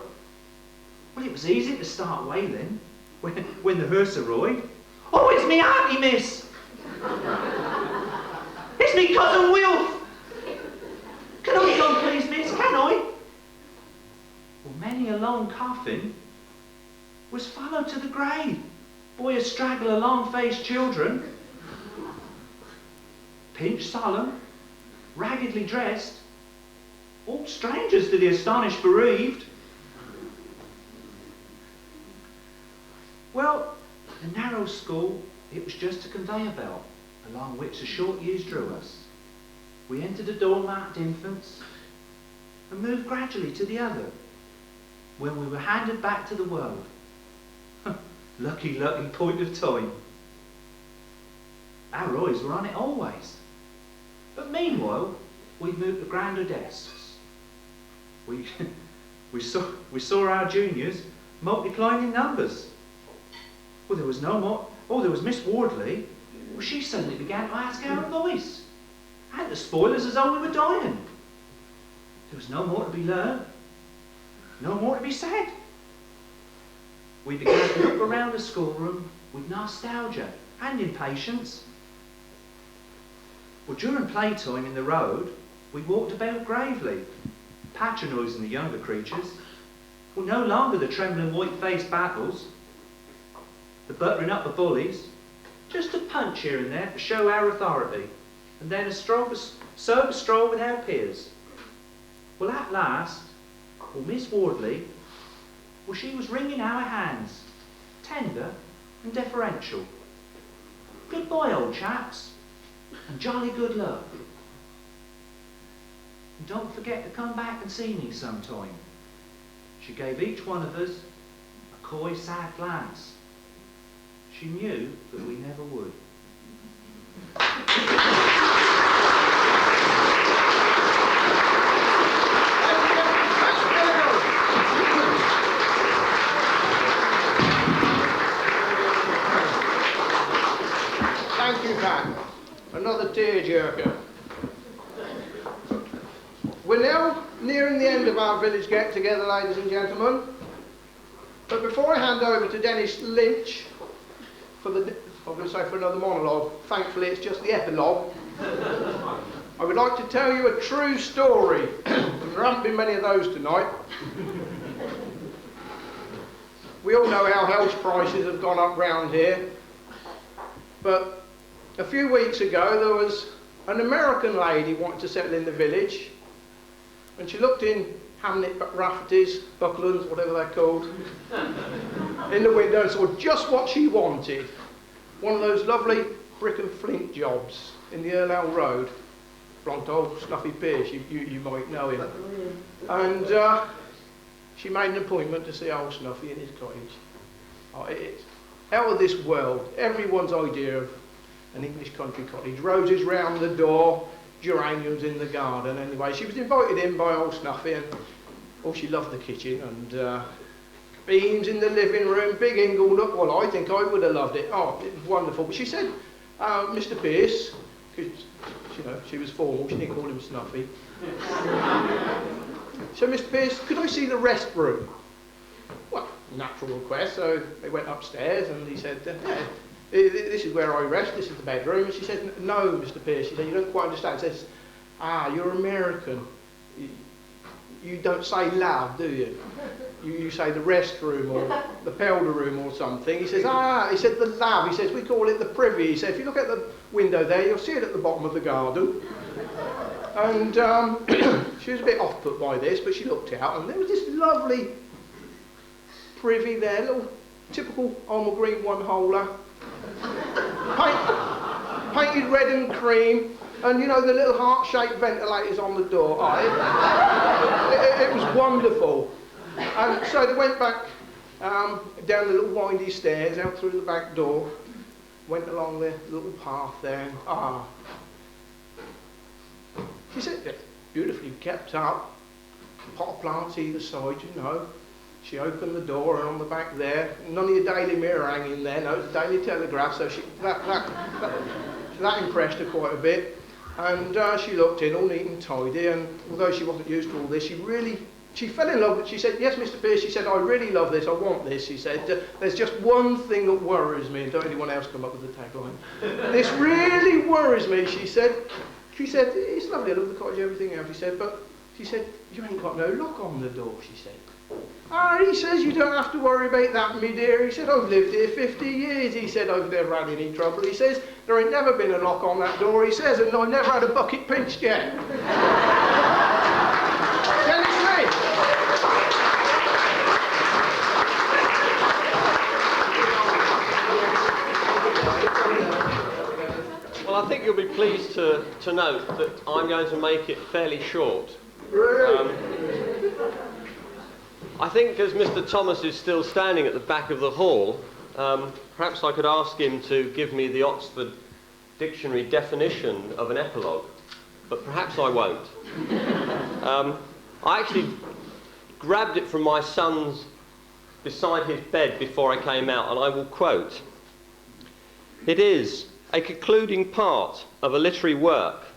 Well, it was easy to start wailing when the hearse arrived. Oh, it's me auntie, miss! It's me cousin Wilf! Can I go, please, miss, can I? Well, many a long coffin was followed to the grave by a straggler of long-faced children, pinched solemn, raggedly dressed, all strangers to the astonished bereaved. Well, the narrow school, it was just a conveyor belt along which the short years drew us. We entered a door marked infants and moved gradually to the other, when we were handed back to the world. Lucky, lucky point of time. Our eyes were on it always. But meanwhile, we moved to grander desks. We saw our juniors multiplying in numbers. Well, there was no more. Oh, there was Miss Wardley. Well, she suddenly began to ask our advice, and to spoil us as though we were dying. There was no more to be learned, no more to be said. We began to look around the schoolroom with nostalgia and impatience. Well, during playtime in the road, we walked about gravely, patronising the younger creatures. Well, no longer the trembling white-faced battles, the buttering up the bullies, just a punch here and there to show our authority, and then a sober stroll with our peers. Well, at last, Miss Wardley, well, she was wringing our hands, tender and deferential. Goodbye, old chaps, and jolly good luck. And don't forget to come back and see me sometime. She gave each one of us a coy, sad glance. She knew that we never would. Thank you, Pat. Another tearjerker. We're now nearing the end of our village get-together, ladies and gentlemen. But before I hand over to Dennis Lynch for another monologue, thankfully it's just the epilogue, I would like to tell you a true story. There haven't been many of those tonight. We all know how house prices have gone up round here. But a few weeks ago there was an American lady wanted to settle in the village, and she looked in Hamnet Rafferty's, Bucklands, whatever they're called, in the window and saw just what she wanted. One of those lovely brick and flint jobs in the Earl Road. Blonde old Snuffy Pierce, you might know him. And she made an appointment to see old Snuffy in his cottage. Oh, it's out of this world. Everyone's idea of an English country cottage. Roses round the door, geraniums in the garden. Anyway, she was invited in by old Snuffy, and she loved the kitchen, and beams in the living room, big ingle look. Well, I think I would have loved it. Oh, it was wonderful. But she said, Mr. Pierce, because she was formal, she didn't call him Snuffy. So, Mr. Pierce, could I see the rest room? Well, natural request. So they went upstairs, and he said, yeah, this is where I rest, this is the bedroom. And she said, no, Mr. Pierce, she said, you don't quite understand. She says, you're American. You don't say love, do you? you say the restroom or the powder room or something. He says, he said the lab. He says, we call it the privy. He said, if you look at the window there, you'll see it at the bottom of the garden. And she was a bit off-put by this, but she looked out, and there was this lovely privy there, little typical Holmer Green one-holer, painted red and cream, and you know the little heart-shaped ventilators on the door. It was wonderful. And so they went back down the little windy stairs, out through the back door, went along the little path there, and she said, yeah, beautifully kept up, pot of plants either side, you know. She opened the door, and on the back there, none of your Daily Mirror hanging there, no, it's Daily Telegraph, so that impressed her quite a bit. And she looked in, all neat and tidy, and although she wasn't used to all this, she fell in love with it. She said, yes, Mr. Pearce, she said, I really love this, I want this. She said, there's just one thing that worries me, and don't anyone else come up with the tagline. This really worries me, she said. She said, it's lovely, I love the cottage, everything else, she said, but she said, you ain't got no lock on the door, she said. He says, you don't have to worry about that, me dear. He said, I've lived here 50 years. He said, I've never had any trouble. He says, there ain't never been a lock on that door, he says, and I've never had a bucket pinched yet. Then it's me. Well, I think you'll be pleased to note that I'm going to make it fairly short. Really? I think as Mr. Thomas is still standing at the back of the hall, perhaps I could ask him to give me the Oxford Dictionary definition of an epilogue, but perhaps I won't. I actually grabbed it from my son's beside his bed before I came out, and I will quote, "It is a concluding part of a literary work,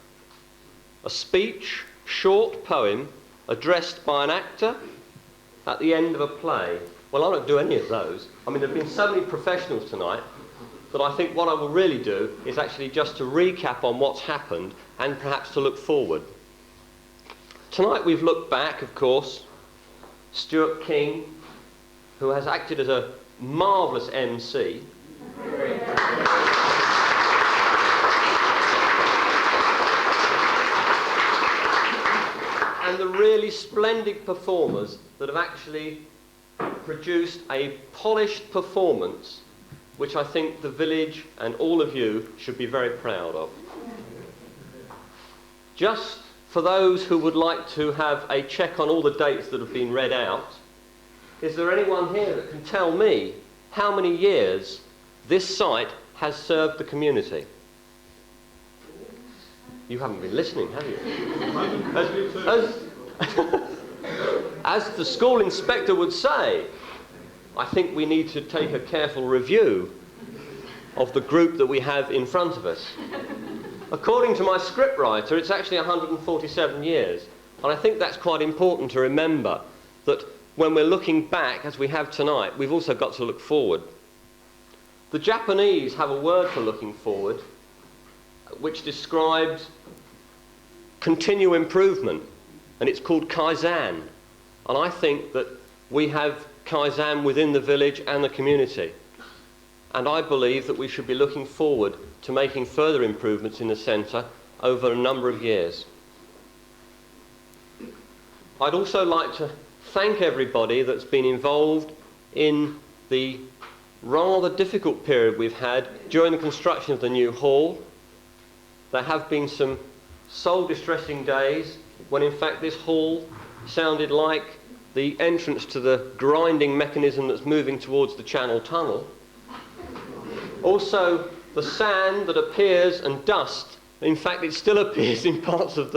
a speech, short poem addressed by an actor at the end of a play." Well, I don't do any of those. I mean, there have been so many professionals tonight that I think what I will really do is actually just to recap on what's happened and perhaps to look forward. Tonight we've looked back, of course. Stuart King, who has acted as a marvellous MC. And the really splendid performers that have actually produced a polished performance which I think the village and all of you should be very proud of. Just for those who would like to have a check on all the dates that have been read out, is there anyone here that can tell me how many years this site has served the community? You haven't been listening, have you? As the school inspector would say, I think we need to take a careful review of the group that we have in front of us. According to my scriptwriter, it's actually 147 years. And I think that's quite important to remember, that when we're looking back, as we have tonight, we've also got to look forward. The Japanese have a word for looking forward, which describes continual improvement, and it's called Kaizen. And I think that we have Kaizen within the village and the community. And I believe that we should be looking forward to making further improvements in the centre over a number of years. I'd also like to thank everybody that's been involved in the rather difficult period we've had during the construction of the new hall. There have been some soul-distressing days when in fact this hall sounded like the entrance to the grinding mechanism that's moving towards the Channel Tunnel. Also, the sand that appears and dust, in fact it still appears in parts of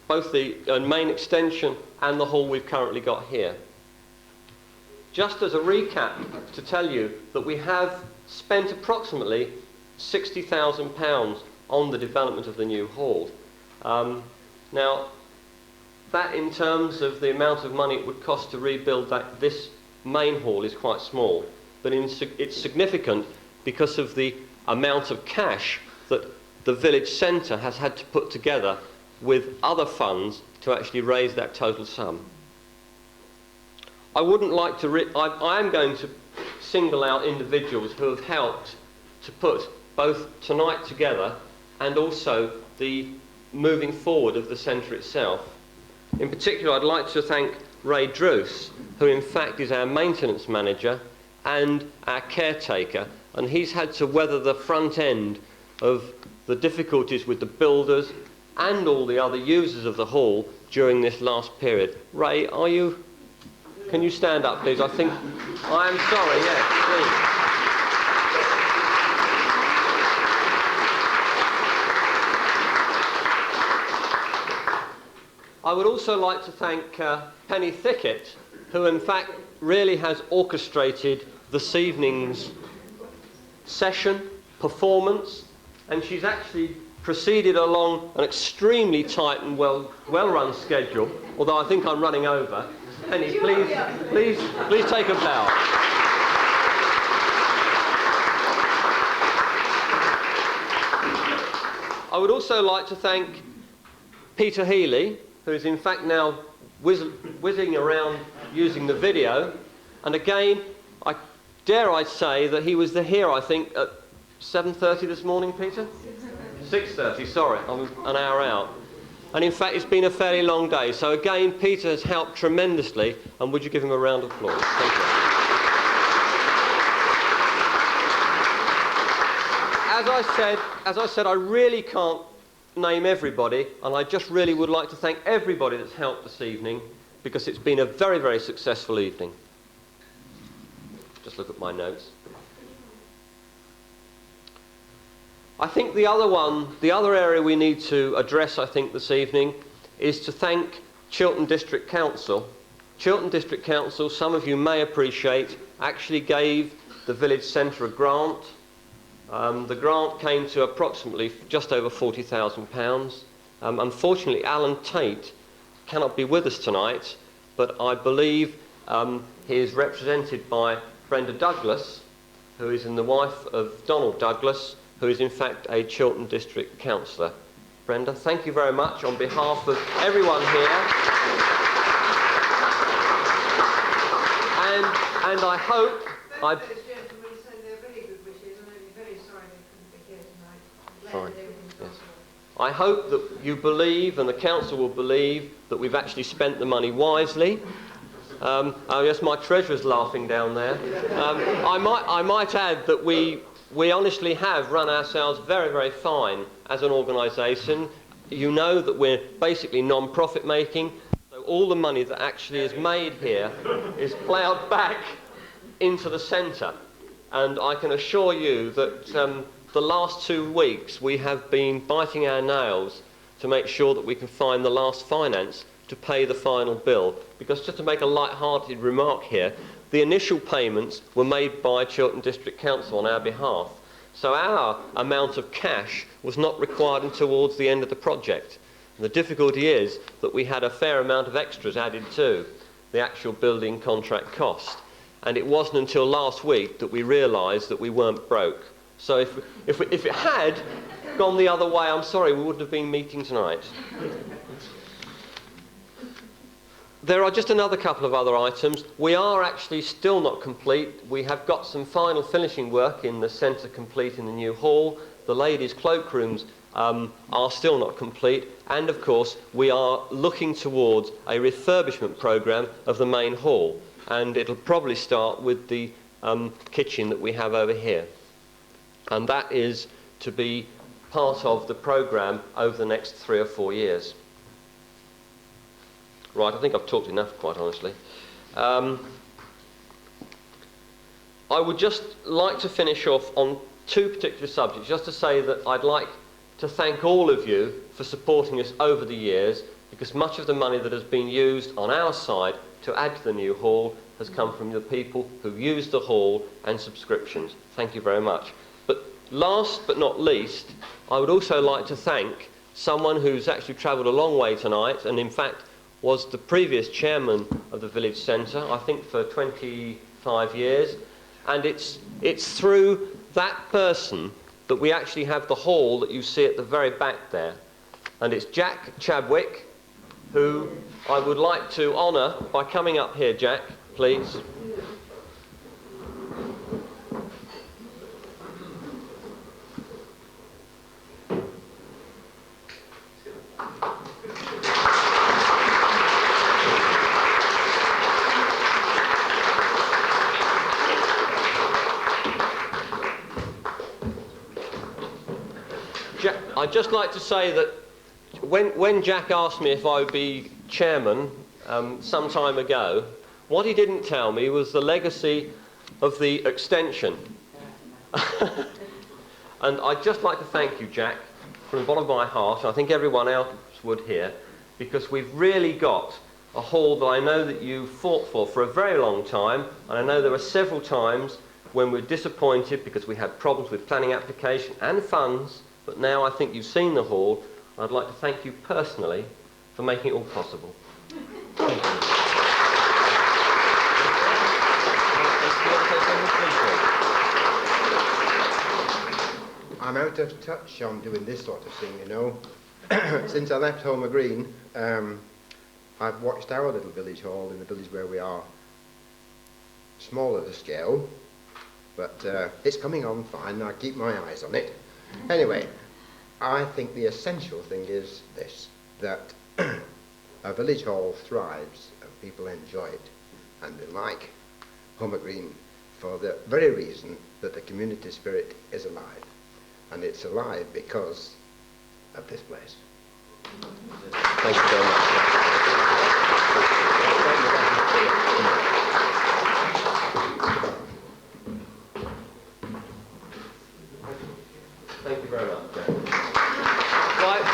both the main extension and the hall we've currently got here. Just as a recap to tell you that we have spent approximately £60,000 on the development of the new hall. Now, that in terms of the amount of money it would cost to rebuild this main hall is quite small, but it's significant because of the amount of cash that the village centre has had to put together with other funds to actually raise that total sum. I wouldn't like to... I am going to single out individuals who have helped to put both tonight together and also the moving forward of the centre itself. In particular, I'd like to thank Ray Druce, who in fact is our maintenance manager and our caretaker, and he's had to weather the front end of the difficulties with the builders and all the other users of the hall during this last period. Ray, can you stand up, please? I am sorry, yes, please. I would also like to thank Penny Thickett, who in fact really has orchestrated this evening's session, performance, and she's actually proceeded along an extremely tight and well-run schedule, although I think I'm running over. Penny, please take a bow. I would also like to thank Peter Healy, who is in fact now whizzing around using the video. And again, dare I say that he was here, I think, at 7:30 this morning, Peter? 6:30, sorry, I'm an hour out. And in fact, it's been a fairly long day. So again, Peter has helped tremendously, and would you give him a round of applause? Thank you. As I said, I really can't name everybody, and I just really would like to thank everybody that's helped this evening, because it's been a very, very successful evening. Just look at my notes. I think the other area we need to address, I think, this evening is to thank Chiltern District Council. Chiltern District Council, some of you may appreciate, actually gave the village centre a grant. The grant came to approximately just over £40,000. Unfortunately, Alan Tate cannot be with us tonight, but I believe he is represented by Brenda Douglas, who is the wife of Donald Douglas, who is in fact a Chiltern District Councillor. Brenda, thank you very much on behalf of everyone here. And I hope... Fine. Yes. I hope that you believe, and the council will believe, that we've actually spent the money wisely. Oh yes, my treasurer's laughing down there. I might add that we honestly have run ourselves very, very fine as an organisation. You know that we're basically non-profit making, so all the money that actually is made here is ploughed back into the centre. And I can assure you that the last 2 weeks we have been biting our nails to make sure that we can find the last finance to pay the final bill. Because just to make a light-hearted remark here, the initial payments were made by Chiltern District Council on our behalf. So our amount of cash was not required until towards the end of the project. And the difficulty is that we had a fair amount of extras added to the actual building contract cost. And it wasn't until last week that we realised that we weren't broke. So if it had gone the other way, I'm sorry, we wouldn't have been meeting tonight. There are just another couple of other items. We are actually still not complete. We have got some final finishing work in the centre complete in the new hall. The ladies' cloakrooms are still not complete. And of course, we are looking towards a refurbishment programme of the main hall. And it'll probably start with the kitchen that we have over here. And that is to be part of the programme over the next 3 or 4 years. Right, I think I've talked enough, quite honestly. I would just like to finish off on 2 particular subjects, just to say that I'd like to thank all of you for supporting us over the years, because much of the money that has been used on our side to add to the new hall has come from the people who've used the hall and subscriptions. Thank you very much. But last but not least, I would also like to thank someone who's actually travelled a long way tonight, and in fact was the previous chairman of the village centre, I think for 25 years. And it's through that person that we actually have the hall that you see at the very back there. And it's Jack Chadwick, who I would like to honour by coming up here, Jack, please. I'd just like to say that when Jack asked me if I would be chairman some time ago, what he didn't tell me was the legacy of the extension. And I'd just like to thank you, Jack, from the bottom of my heart, and I think everyone else would here, because we've really got a hall that I know that you fought for a very long time, and I know there were several times when we were disappointed because we had problems with planning application and funds. But now I think you've seen the hall. I'd like to thank you personally for making it all possible. Thank you. I'm out of touch on doing this sort of thing, you know. Since I left Holmer Green, I've watched our little village hall in the village where we are. Smaller the scale, but it's coming on fine. I keep my eyes on it. Anyway, I think the essential thing is this, that a village hall thrives and people enjoy it and they like Holmer Green for the very reason that the community spirit is alive. And it's alive because of this place. Thank you very much. Thank you very much. Right.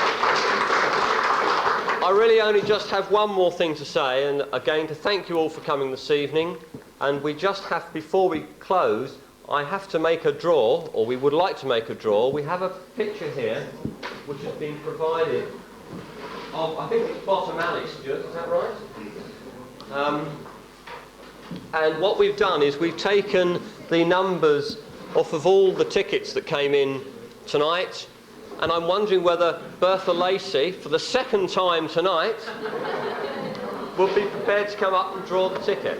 I really only just have one more thing to say, and again to thank you all for coming this evening. And we just have, before we close, I have to make a draw, or we would like to make a draw. We have a picture here which has been provided of, I think it's Bottom Alley, Stuart, is that right? And what we've done is we've taken the numbers off of all the tickets that came in tonight, and I'm wondering whether Bertha Lacey, for the second time tonight, would be prepared to come up and draw the ticket.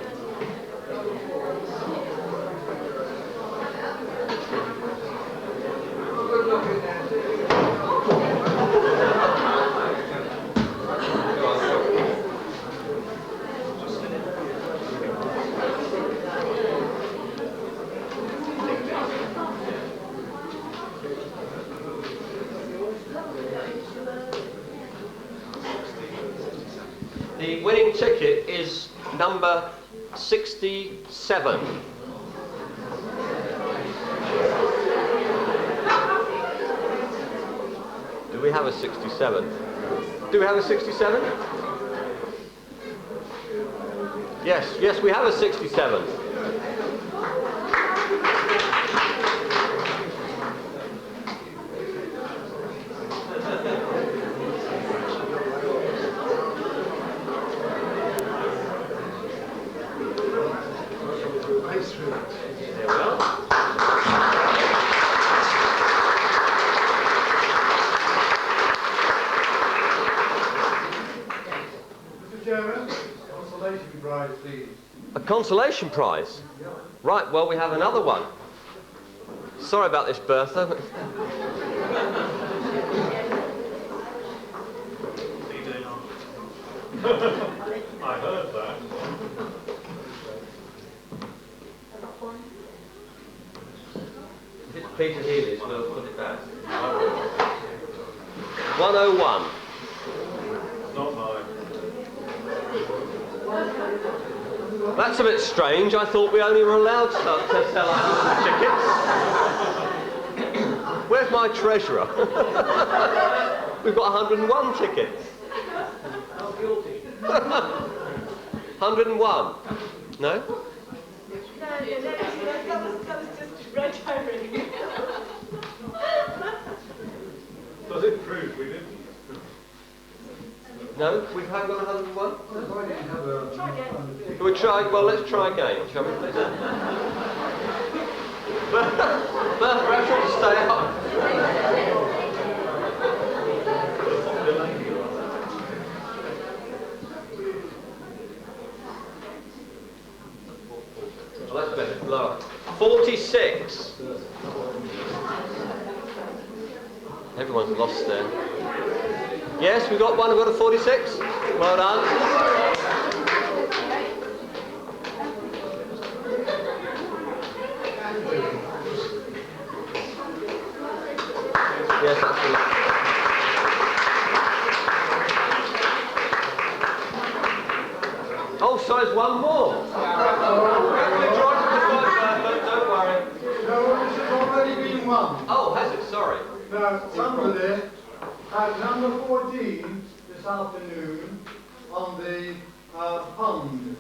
The winning ticket is number 67. Do we have a 67? Do we have a 67? Yes, we have a 67. There we are. Mr. Chairman, consolation prize, please. A consolation prize? Right, well, we have another one. Sorry about this, Bertha. I heard that. If it's Peter Healy's, we'll put it back. 101. Not mine. That's a bit strange. I thought we only were allowed to sell 100 tickets. Where's my treasurer? We've got 101 tickets. 101. No? That was just red herring. Does it prove we didn't? No? We haven't got 101? Try again. Can we try? Well, let's try again, shall we, please? Bertha, perhaps you want to stay up. that's better. Lower. 46. Everyone's lost there. Yes, we've got one. We've got a 46. Well done. Yes, absolutely. Oh, so there's one more. Don't worry. No, this has already been won. Oh, has it? Sorry. Now, somebody at number 14 this afternoon on the pond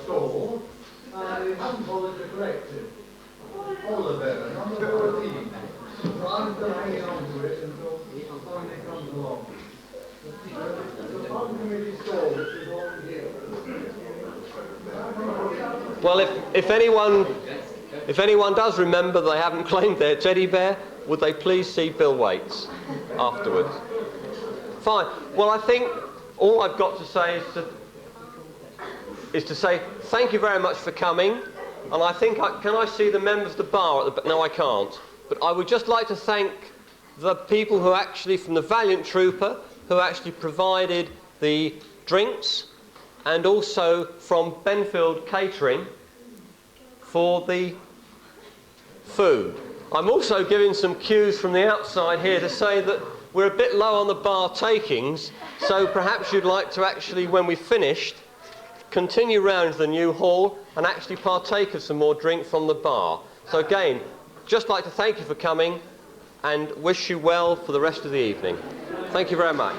stall, the handball is corrected. Oliver, number 14. So I'm still hanging on to it until finally comes along. The pond committee stall, which is on here. Well, if anyone does remember they haven't claimed their teddy bear, would they please see Bill Waits afterwards? Fine. Well, I think all I've got to say is to say thank you very much for coming. And I think, can I see the members of the bar at the... No, I can't. But I would just like to thank the people who actually, from the Valiant Trooper, who actually provided the drinks, and also from Benfield Catering for the food. I'm also giving some cues from the outside here to say that we're a bit low on the bar takings, so perhaps you'd like to actually, when we've finished, continue round to the new hall and actually partake of some more drink from the bar. So again, just like to thank you for coming and wish you well for the rest of the evening. Thank you very much.